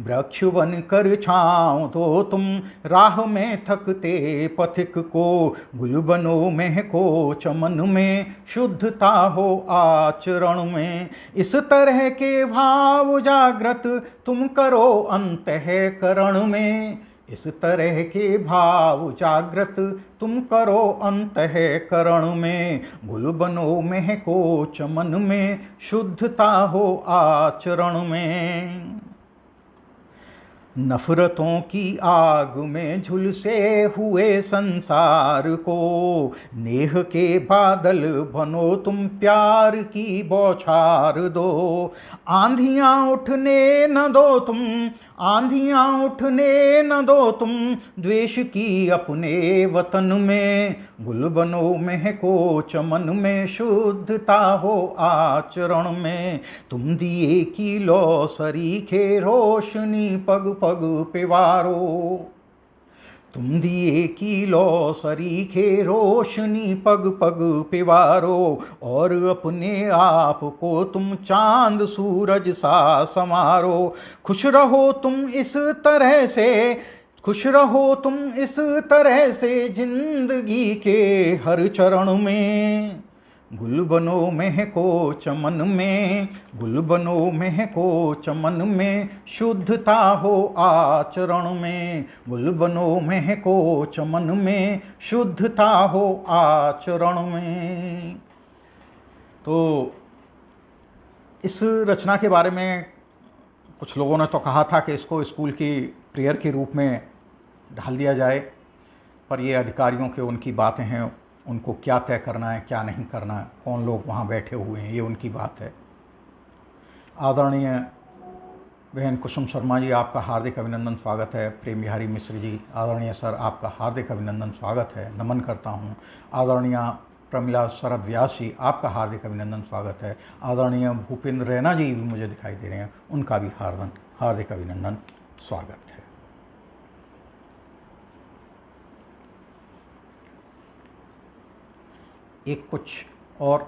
वृक्ष बन कर छांव दो तुम राह में थकते पथिक को, गुल बनो महको चमन में, शुद्धता हो आचरण में। इस तरह के भाव जागृत तुम करो अंतःकरण में, इस तरह के भाव जागृत तुम करो अंतःकरण में, गुल बनो महको चमन में, शुद्धता हो आचरण में। नफरतों की आग में झुलसे हुए संसार को, नेह के बादल बनो तुम प्यार की बौछार दो, आंधियां उठने न दो तुम, आंधियां उठने न दो तुम, द्वेष की अपने वतन में, गुल बनो महको चमन में, शुद्धता हो आचरण में। तुम दिए की लो सरीखे रोशनी पग पग पे वारो, तुम दिए की लो सरीखे रोशनी पग पग पे वारो, और अपने आप को तुम चांद सूरज सा समारो। खुश रहो तुम इस तरह से, खुश रहो तुम इस तरह से जिंदगी के हर चरण में, गुल बनो महको चमन में, गुल बनो महको चमन में, शुद्धता हो आचरण में, गुल बनो महको चमन में, शुद्धता हो आचरण में। तो इस रचना के बारे में कुछ लोगों ने तो कहा था कि इसको स्कूल की प्रेयर के रूप में ढाल दिया जाए, पर ये अधिकारियों के उनकी बातें हैं, उनको क्या तय करना है क्या नहीं करना है, कौन लोग वहाँ बैठे हुए हैं, ये उनकी बात है। आदरणीय बहन कुसुम शर्मा जी, आपका हार्दिक अभिनंदन, स्वागत है। प्रेम बिहारी मिश्र जी, आदरणीय सर, आपका हार्दिक अभिनंदन, स्वागत है, नमन करता हूँ। आदरणीय प्रमिला शरद व्यास जी, आपका हार्दिक अभिनंदन, स्वागत है। आदरणीय भूपेंद्र रैना जी भी मुझे दिखाई दे रहे हैं, उनका भी हार्दिक अभिनंदन, स्वागत है। एक कुछ और,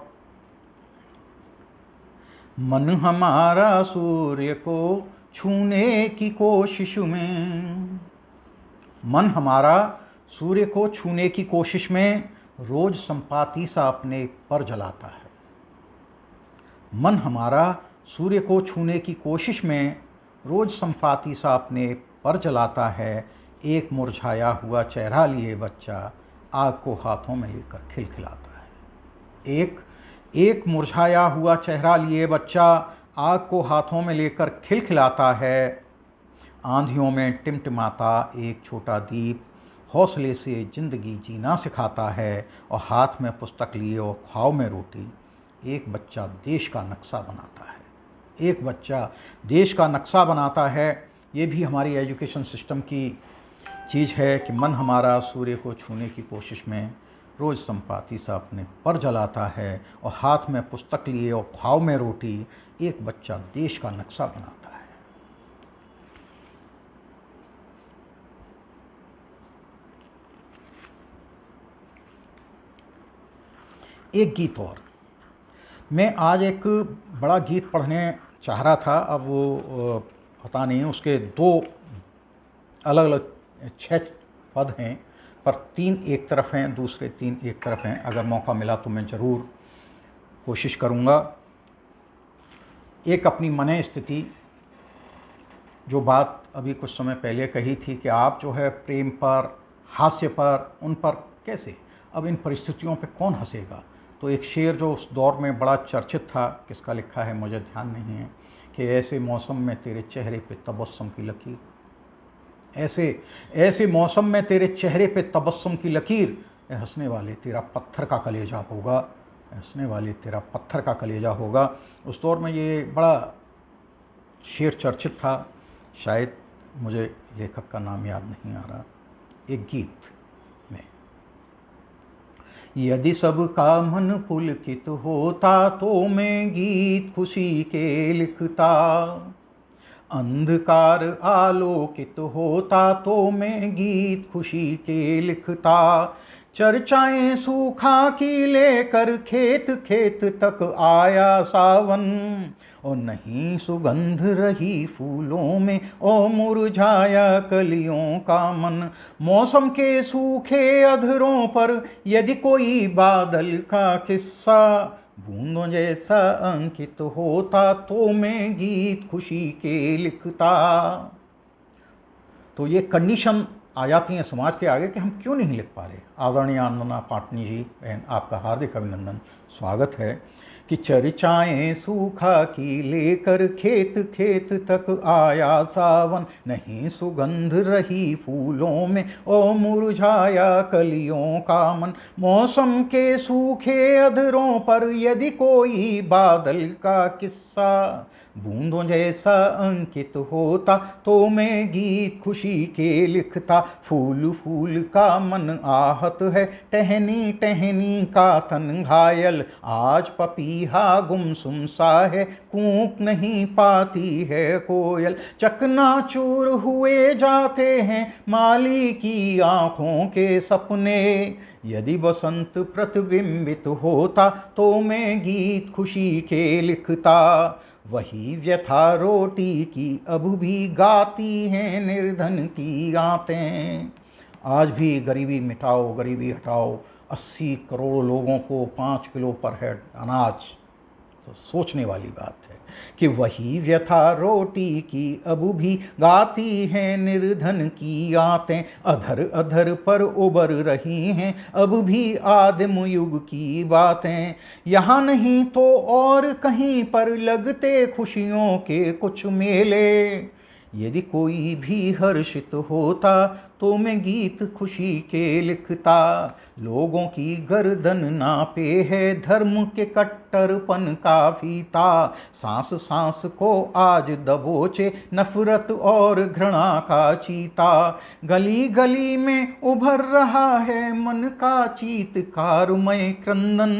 मन हमारा सूर्य को छूने की कोशिश में, मन हमारा सूर्य को छूने की कोशिश में रोज संपाती सा अपने पर जलाता है। मन हमारा सूर्य को छूने की कोशिश में रोज संपाती सा अपने पर जलाता है, एक मुरझाया हुआ चेहरा लिए बच्चा आग को हाथों में लेकर खिलखिलाता है। एक मुरझाया हुआ चेहरा लिए बच्चा आग को हाथों में लेकर खिलखिलाता है। आंधियों में टिमटिमाता एक छोटा दीप हौसले से जिंदगी जीना सिखाता है, और हाथ में पुस्तक लिए और खाओ में रोटी एक बच्चा देश का नक्शा बनाता है। एक बच्चा देश का नक्शा बनाता है। ये भी हमारी एजुकेशन सिस्टम की चीज़ है कि मन हमारा सूर्य को छूने की कोशिश में रोज संपाती सा अपने पर जलाता है, और हाथ में पुस्तक लिए और खाओ में रोटी एक बच्चा देश का नक्शा बनाता है। एक गीत और, मैं आज एक बड़ा गीत पढ़ने चाह रहा था, अब वो पता नहीं, उसके दो अलग अलग 6 पद हैं, पर 3 एक तरफ हैं, दूसरे 3 एक तरफ हैं। अगर मौका मिला तो मैं ज़रूर कोशिश करूँगा। एक अपनी मन स्थिति, जो बात अभी कुछ समय पहले कही थी कि आप जो है प्रेम पर, हास्य पर, उन पर कैसे, अब इन परिस्थितियों पे कौन हंसेगा। तो एक शेर जो उस दौर में बड़ा चर्चित था, किसका लिखा है मुझे ध्यान नहीं है, कि ऐसे मौसम में तेरे चेहरे पे तबस्सुम की लकीर, ऐसे मौसम में तेरे चेहरे पे तबस्सुम की लकीर, हंसने वाले तेरा पत्थर का कलेजा होगा, हंसने वाले तेरा पत्थर का कलेजा होगा। उस दौर में ये बड़ा शेर चर्चित था। शायद मुझे लेखक का नाम याद नहीं आ रहा। एक गीत में, यदि सबका मन पुलकित होता तो मैं गीत खुशी के लिखता, अंधकार आलोकित होता तो मैं गीत खुशी के लिखता, चर्चाएं सूखा की लेकर खेत खेत तक आया सावन, और नहीं सुगंध रही फूलों में और मुरझाया कलियों का मन, मौसम के सूखे अधरों पर यदि कोई बादल का किस्सा बूंदों जैसा अंकित होता तो मैं गीत खुशी के लिखता। तो ये कंडीशन आ जाती है समाज के आगे कि हम क्यों नहीं लिख पा रहे। आदरणीय आनंदा पाटनी जी, बहन, आपका हार्दिक अभिनंदन, स्वागत है। कि चर्चाएं सूखा की लेकर खेत खेत तक आया सावन, नहीं सुगंध रही फूलों में और मुरझाया कलियों का मन, मौसम के सूखे अधरों पर यदि कोई बादल का किस्सा बूंदों जैसा अंकित होता तो मैं गीत खुशी के लिखता, फूल फूल का मन आहत है, टहनी टहनी का तन घायल, आज पपीहा गुमसुम सा है, कूक नहीं पाती है कोयल, चकनाचूर हुए जाते हैं माली की आंखों के सपने, यदि बसंत प्रतिबिंबित होता तो मैं गीत खुशी के लिखता, वही व्यथा रोटी की अब भी गाती हैं निर्धन की आंतें, आज भी गरीबी मिटाओ गरीबी हटाओ, 80 करोड़ लोगों को 5 किलो पर हेड अनाज। तो सोचने वाली बात है कि वही व्यथा रोटी की अब भी गाती हैं निर्धन की आंतें, अधर अधर पर उबर रही हैं अब भी आदिम युग की बातें, यहाँ नहीं तो और कहीं पर लगते खुशियों के कुछ मेले, यदि कोई भी हर्षित होता तो मैं गीत खुशी के लिखता, लोगों की गर्दन नापे है धर्म के कट्टरपन का फीता, सांस सांस को आज दबोचे नफरत और घृणा का चीता, गली गली में उभर रहा है मन का चीतकारमय क्रंदन,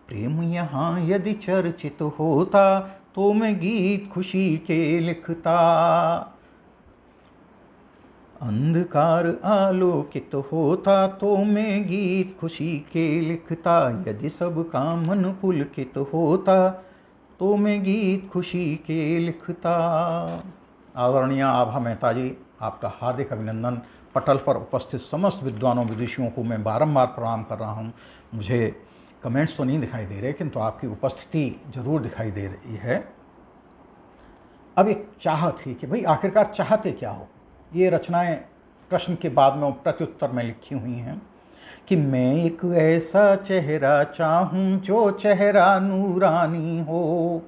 प्रेम यहाँ यदि चर्चित होता तो मैं गीत खुशी के लिखता, अंधकार आलोकित होता तो मैं गीत खुशी के लिखता, यदि सबका मन पुलकित होता तो मैं गीत खुशी के लिखता। आदरणीय आभा मेहता जी, आपका हार्दिक अभिनंदन। पटल पर उपस्थित समस्त विद्वानों विदुषियों को मैं बारंबार प्रणाम कर रहा हूँ। मुझे कमेंट्स तो नहीं दिखाई दे रहे, किंतु आपकी उपस्थिति जरूर दिखाई दे रही है। अब एक चाहत थी कि भाई आखिरकार चाहते क्या हो। ये रचनाएं प्रश्न के बाद में प्रत्युत्तर में लिखी हुई हैं कि मैं एक ऐसा चेहरा चाहूं जो चेहरा नूरानी हो,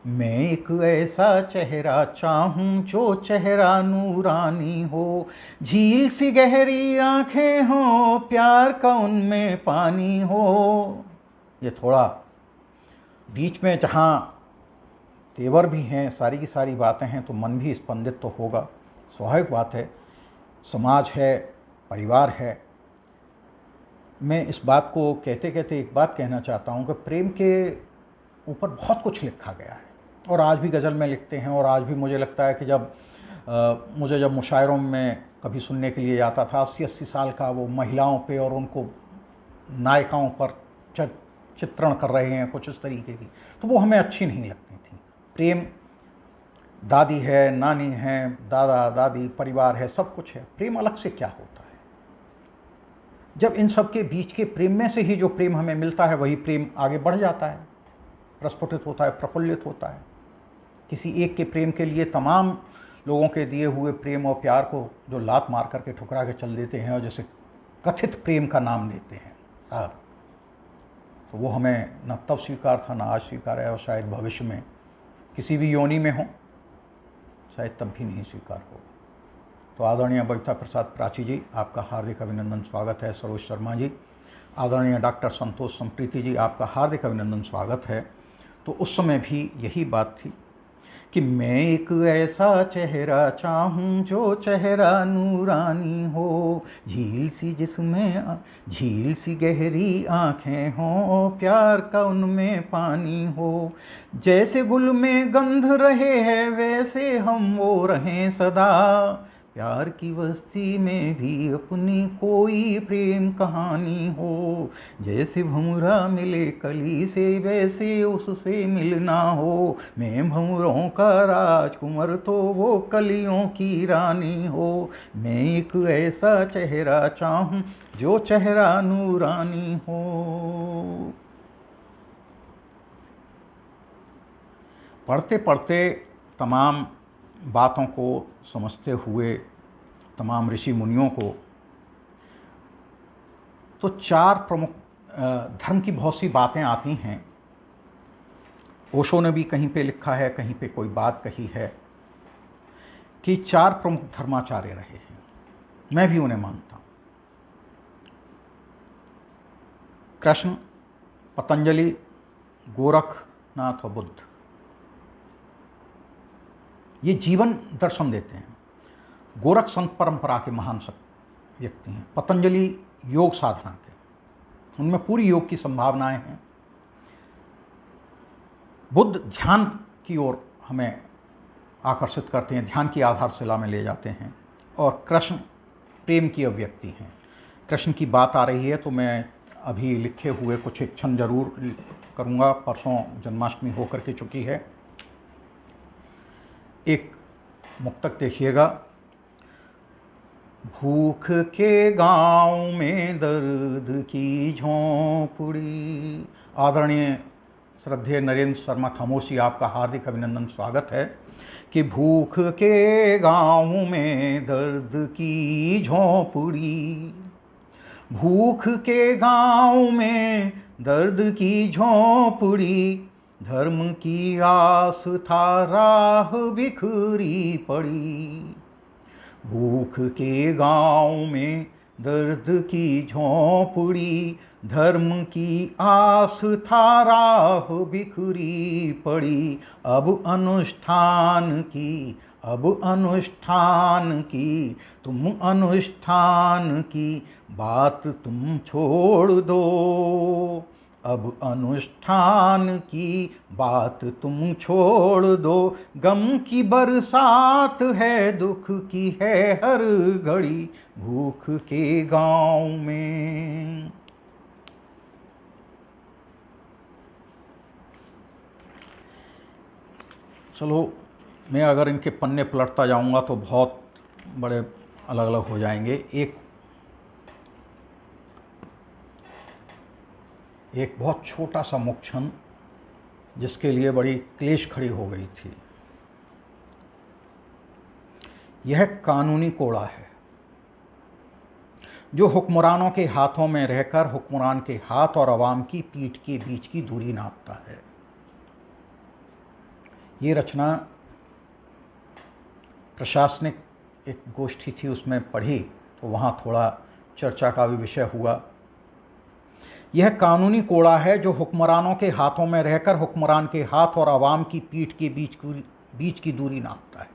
मैं एक ऐसा चेहरा चाहूं जो चेहरा नूरानी हो, झील सी गहरी आंखें हो, प्यार का उनमें पानी हो। ये थोड़ा बीच में जहां तेवर भी हैं, सारी की सारी बातें हैं, तो मन भी स्पंदित तो होगा, स्वाभाविक बात है। समाज है, परिवार है। मैं इस बात को कहते कहते एक बात कहना चाहता हूँ कि प्रेम के ऊपर बहुत कुछ लिखा गया है और आज भी गज़ल में लिखते हैं। और आज भी मुझे लगता है कि जब मुशायरों में कभी सुनने के लिए जाता था, 80-80 साल का वो महिलाओं पे और उनको नायिकाओं पर चित्रण कर रहे हैं कुछ इस तरीके की, तो वो हमें अच्छी नहीं लगती थी। प्रेम दादी है, नानी है, दादा दादी, परिवार है, सब कुछ है। प्रेम अलग से क्या होता है? जब इन सब के बीच के प्रेम में से ही जो प्रेम हमें मिलता है वही प्रेम आगे बढ़ जाता है। प्रस्फुटित होता है, प्रफुल्लित होता है। किसी एक के प्रेम के लिए तमाम लोगों के दिए हुए प्रेम और प्यार को जो लात मार करके ठुकरा के चल देते हैं और जैसे कथित प्रेम का नाम देते हैं साहब, तो वो हमें न तब स्वीकार था, न आज स्वीकार है, और शायद भविष्य में किसी भी योनि में हो शायद तब भी नहीं स्वीकार हो। तो आदरणीय बबीता प्रसाद प्राची जी, आपका हार्दिक अभिनंदन, स्वागत है। सरोज शर्मा जी, आदरणीय डॉक्टर संतोष संप्रीति जी, आपका हार्दिक अभिनंदन, स्वागत है। तो उस समय भी यही बात थी कि मैं एक ऐसा चेहरा चाहूं जो चेहरा नूरानी हो, झील सी गहरी आंखें हों, प्यार का उनमें पानी हो, जैसे गुल में गंध रहे हैं वैसे हम वो रहें सदा, प्यार की बस्ती में भी अपनी कोई प्रेम कहानी हो, जैसे भंवरा मिले कली से वैसे उससे मिलना हो, मैं भंवरों का राजकुमार तो वो कलियों की रानी हो, मैं एक ऐसा चेहरा चाहूं जो चेहरा नूरानी हो। पढ़ते पढ़ते तमाम बातों को समझते हुए तमाम ऋषि मुनियों को, तो चार प्रमुख धर्म की बहुत सी बातें आती हैं। ओशो ने भी कहीं पे लिखा है, कहीं पे कोई बात कही है कि चार प्रमुख धर्माचार्य रहे हैं, मैं भी उन्हें मानता हूं। कृष्ण, पतंजलि, गोरखनाथ और बुद्ध, ये जीवन दर्शन देते हैं। गोरख संत परंपरा के महान व्यक्ति हैं, पतंजलि योग साधना के, उनमें पूरी योग की संभावनाएं हैं। बुद्ध ध्यान की ओर हमें आकर्षित करते हैं, ध्यान की आधारशिला में ले जाते हैं। और कृष्ण प्रेम की अभिव्यक्ति हैं। कृष्ण की बात आ रही है तो मैं अभी लिखे हुए कुछ एक क्षण जरूर करूँगा। परसों जन्माष्टमी होकर के चुकी है। एक मुक्तक देखिएगा। भूख के गांव में दर्द की झोंपड़ी। आदरणीय श्रद्धेय नरेंद्र शर्मा खामोशी, आपका हार्दिक अभिनंदन, स्वागत है। कि भूख के गांव में दर्द की झोंपड़ी, भूख के गांव में दर्द की झोंपड़ी, धर्म की आस था राह बिखरी पड़ी। भूख के गांव में दर्द की झोंपड़ी, धर्म की आस था राह बिखरी पड़ी। अब अनुष्ठान की तुम अनुष्ठान की बात तुम छोड़ दो। अब अनुष्ठान की बात तुम छोड़ दो। गम की बरसात है, दुख की है हर घड़ी, भूख के गांव में। चलो, मैं अगर इनके पन्ने पलटता जाऊंगा तो बहुत बड़े अलग अलग हो जाएंगे। एक बहुत छोटा सा मुक्षण जिसके लिए बड़ी क्लेश खड़ी हो गई थी। यह कानूनी कोड़ा है जो हुक्मरानों के हाथों में रहकर हुक्मरान के हाथ और अवाम की पीठ के बीच की दूरी नापता है। ये रचना प्रशासनिक एक गोष्ठी थी, उसमें पढ़ी तो वहाँ थोड़ा चर्चा का भी विषय हुआ। यह कानूनी कोड़ा है जो हुक्मरानों के हाथों में रहकर हुक्मरान के हाथ और अवाम की पीठ के बीच की दूरी नापता है।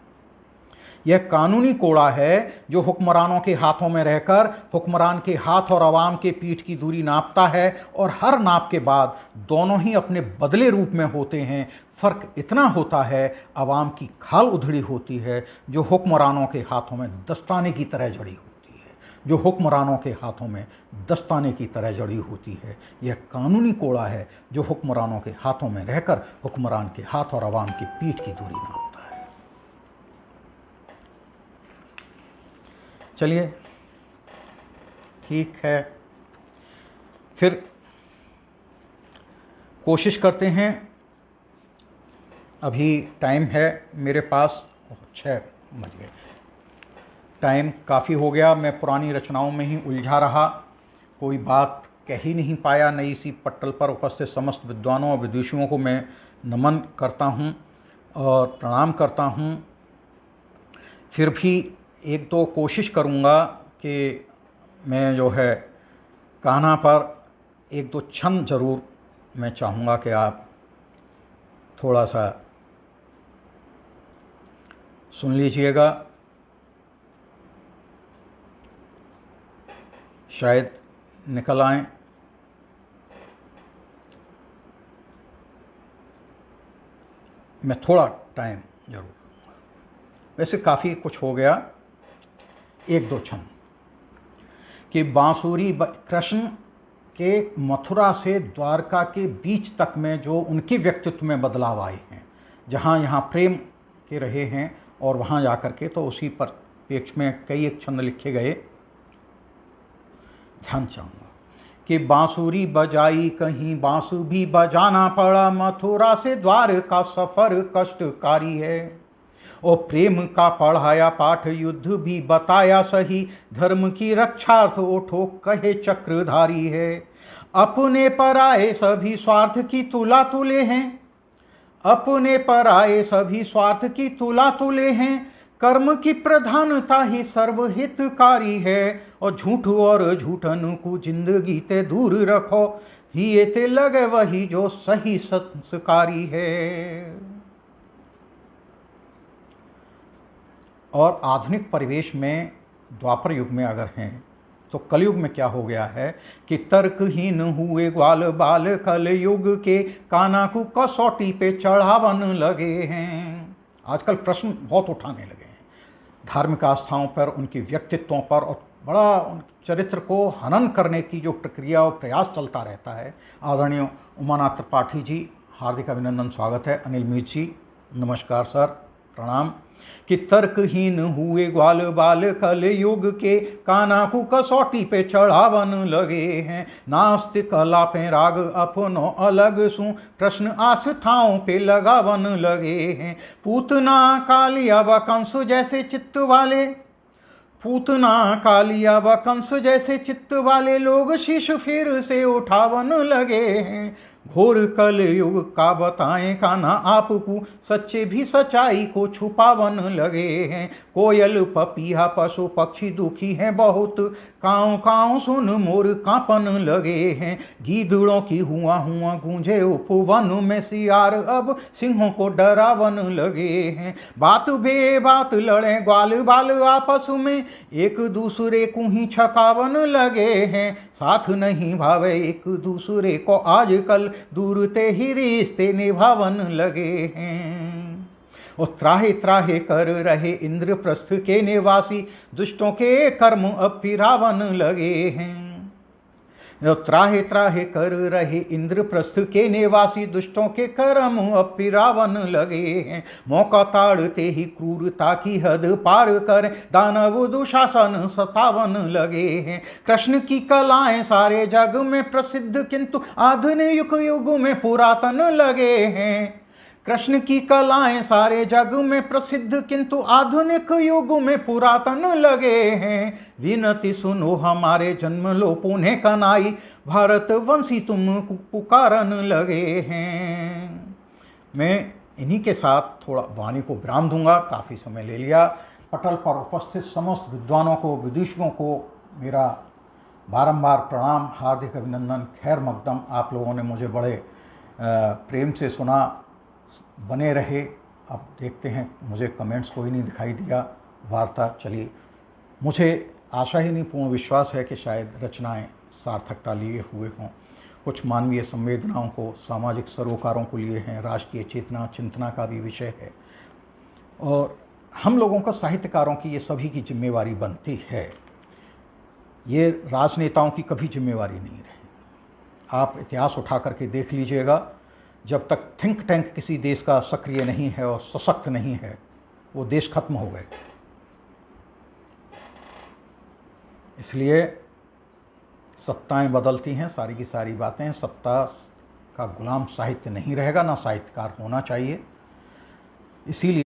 यह कानूनी कोड़ा है जो हुक्मरानों के हाथों में रहकर हुक्मरान के हाथ और अवाम के पीठ की दूरी नापता है, और हर नाप के बाद दोनों ही अपने बदले रूप में होते हैं। फर्क इतना होता है, अवाम की खाल उधड़ी होती है जो हुक्मरानों के हाथों में दस्ताने की तरह जड़ी होती है, जो हुक्मरानों के हाथों में दस्ताने की तरह जड़ी होती है। यह कानूनी कोड़ा है जो हुक्मरानों के हाथों में रहकर हुक्मरान के हाथ और अवाम की पीठ की दूरी नापता है। चलिए, ठीक है, फिर कोशिश करते हैं अभी टाइम है मेरे पास 6 बज गए, टाइम काफ़ी हो गया। मैं पुरानी रचनाओं में ही उलझा रहा, कोई बात कह ही नहीं पाया। नई सी पट्टल पर उपस्थित समस्त विद्वानों और विदुषियों को मैं नमन करता हूँ और प्रणाम करता हूँ। फिर भी एक दो कोशिश करूँगा कि मैं जो है कान्हा पर एक दो छंद ज़रूर मैं चाहूँगा कि आप थोड़ा सा सुन लीजिएगा, शायद निकल आए। मैं थोड़ा टाइम जरूर, वैसे काफ़ी कुछ हो गया। एक दो छंद कि बांसुरी कृष्ण के मथुरा से द्वारका के बीच तक में जो उनके व्यक्तित्व में बदलाव आए हैं, जहाँ यहाँ प्रेम के रहे हैं और वहाँ जाकर के तो उसी परिप्रेक्ष्य में कई एक छंद लिखे गए। ध्यान चाहूँगा कि बांसुरी बजाई कहीं बांसु भी बजाना पड़ा, मथुरा से द्वारका सफर कष्टकारी है। और प्रेम का पढ़ाया पाठ युद्ध भी बताया सही, धर्म की रक्षार्थ उठो कहे चक्रधारी है। अपने पर आए सभी स्वार्थ की तुला तुले हैं, अपने पर आए सभी स्वार्थ की तुला तुले हैं। कर्म की प्रधानता ही सर्वहितकारी है, और झूठ और झूठन को जिंदगी ते दूर रखो, ही ते लगे वही जो सही संस्कारी है। और आधुनिक परिवेश में द्वापर युग में अगर हैं तो कलयुग में क्या हो गया है कि तर्कहीन हुए ग्वाल बाल कल युग के, कान्हा को कसौटी पे चढ़ावन लगे हैं। आजकल प्रश्न बहुत उठाने लगे हैं धार्मिक आस्थाओं पर, उनके व्यक्तित्वों पर, और बड़ा चरित्र को हनन करने की जो प्रक्रिया और प्रयास चलता रहता है। आदरणीय उमानाथ त्रिपाठी जी, हार्दिक अभिनंदन, स्वागत है। अनिल मीत जी, नमस्कार सर, प्रणाम। कि तर्कहीन हुए ग्वाल बाल कल युग के, कान्हा को कसौटी पे चढ़ावन लगे हैं। नास्तिक अलापे राग अपनो अलग सु, प्रश्न आस्थाओं पे लगावन लगे हैं। पूतना कालिया व कंस जैसे चित्त वाले, पूतना कालिया व कंस जैसे चित्त वाले लोग शीश फिर से उठावन लगे हैं। घोर कल युग का बताएं कान्हा आपको, सच्चे भी सच्चाई को छुपावन लगे हैं। कोयल पपीहा पशु पक्षी दुखी हैं बहुत, काँव काँव सुन मोर कांपन लगे हैं। गीदड़ों की हुआ हुआ गूंजे उपवन में, सियार अब सिंहों को डरावन लगे हैं। बात बे बात लड़े ग्वाल बाल आपस में, एक दूसरे को ही छकावन लगे हैं। साथ नहीं भावे एक दूसरे को, आजकल दूर ते ही रिश्ते निभावन लगे हैं। और त्राहे त्राहे कर रहे इंद्रप्रस्थ के निवासी, दुष्टों के कर्म अब फिरावन लगे हैं। त्राहे त्राहे कर रहे इंद्रप्रस्थ के निवासी, दुष्टों के कर्म अब फिरावन लगे हैं। मौका ताड़ते ही क्रूरता की हद पार कर, दानव दुशासन सतावन लगे हैं। कृष्ण की कलाएं सारे जग में प्रसिद्ध, किंतु आधुनिक युग में पुरातन लगे हैं। कृष्ण की कलाएं सारे जग में प्रसिद्ध, किंतु आधुनिक युग में पुरातन लगे हैं। विनती सुनो हमारे जन्म लो पुण्य कनाई, भारत वंशी तुम पुकारन लगे हैं। मैं इन्हीं के साथ थोड़ा वाणी को विराम दूंगा, काफ़ी समय ले लिया। पटल पर उपस्थित समस्त विद्वानों को, विदुषियों को मेरा बारंबार प्रणाम, हार्दिक अभिनंदन, खैर मकदम। आप लोगों ने मुझे बड़े प्रेम से सुना, बने रहे। अब देखते हैं, मुझे कमेंट्स कोई नहीं दिखाई दिया, वार्ता चली। मुझे आशा ही नहीं, पूर्ण विश्वास है कि शायद रचनाएं सार्थकता लिए हुए हों। कुछ मानवीय संवेदनाओं को, सामाजिक सरोकारों को लिए हैं, राष्ट्रीय चेतना चिंतना का भी विषय है, और हम लोगों का, साहित्यकारों की, ये सभी की जिम्मेवारी बनती है। ये राजनेताओं की कभी जिम्मेवारी नहीं रही। आप इतिहास उठा करके देख लीजिएगा, जब तक थिंक टैंक किसी देश का सक्रिय नहीं है और सशक्त नहीं है, वो देश खत्म हो गए। इसलिए सत्ताएं बदलती हैं, सारी की सारी बातें। सत्ता का गुलाम साहित्य नहीं रहेगा, ना साहित्यकार होना चाहिए। इसीलिए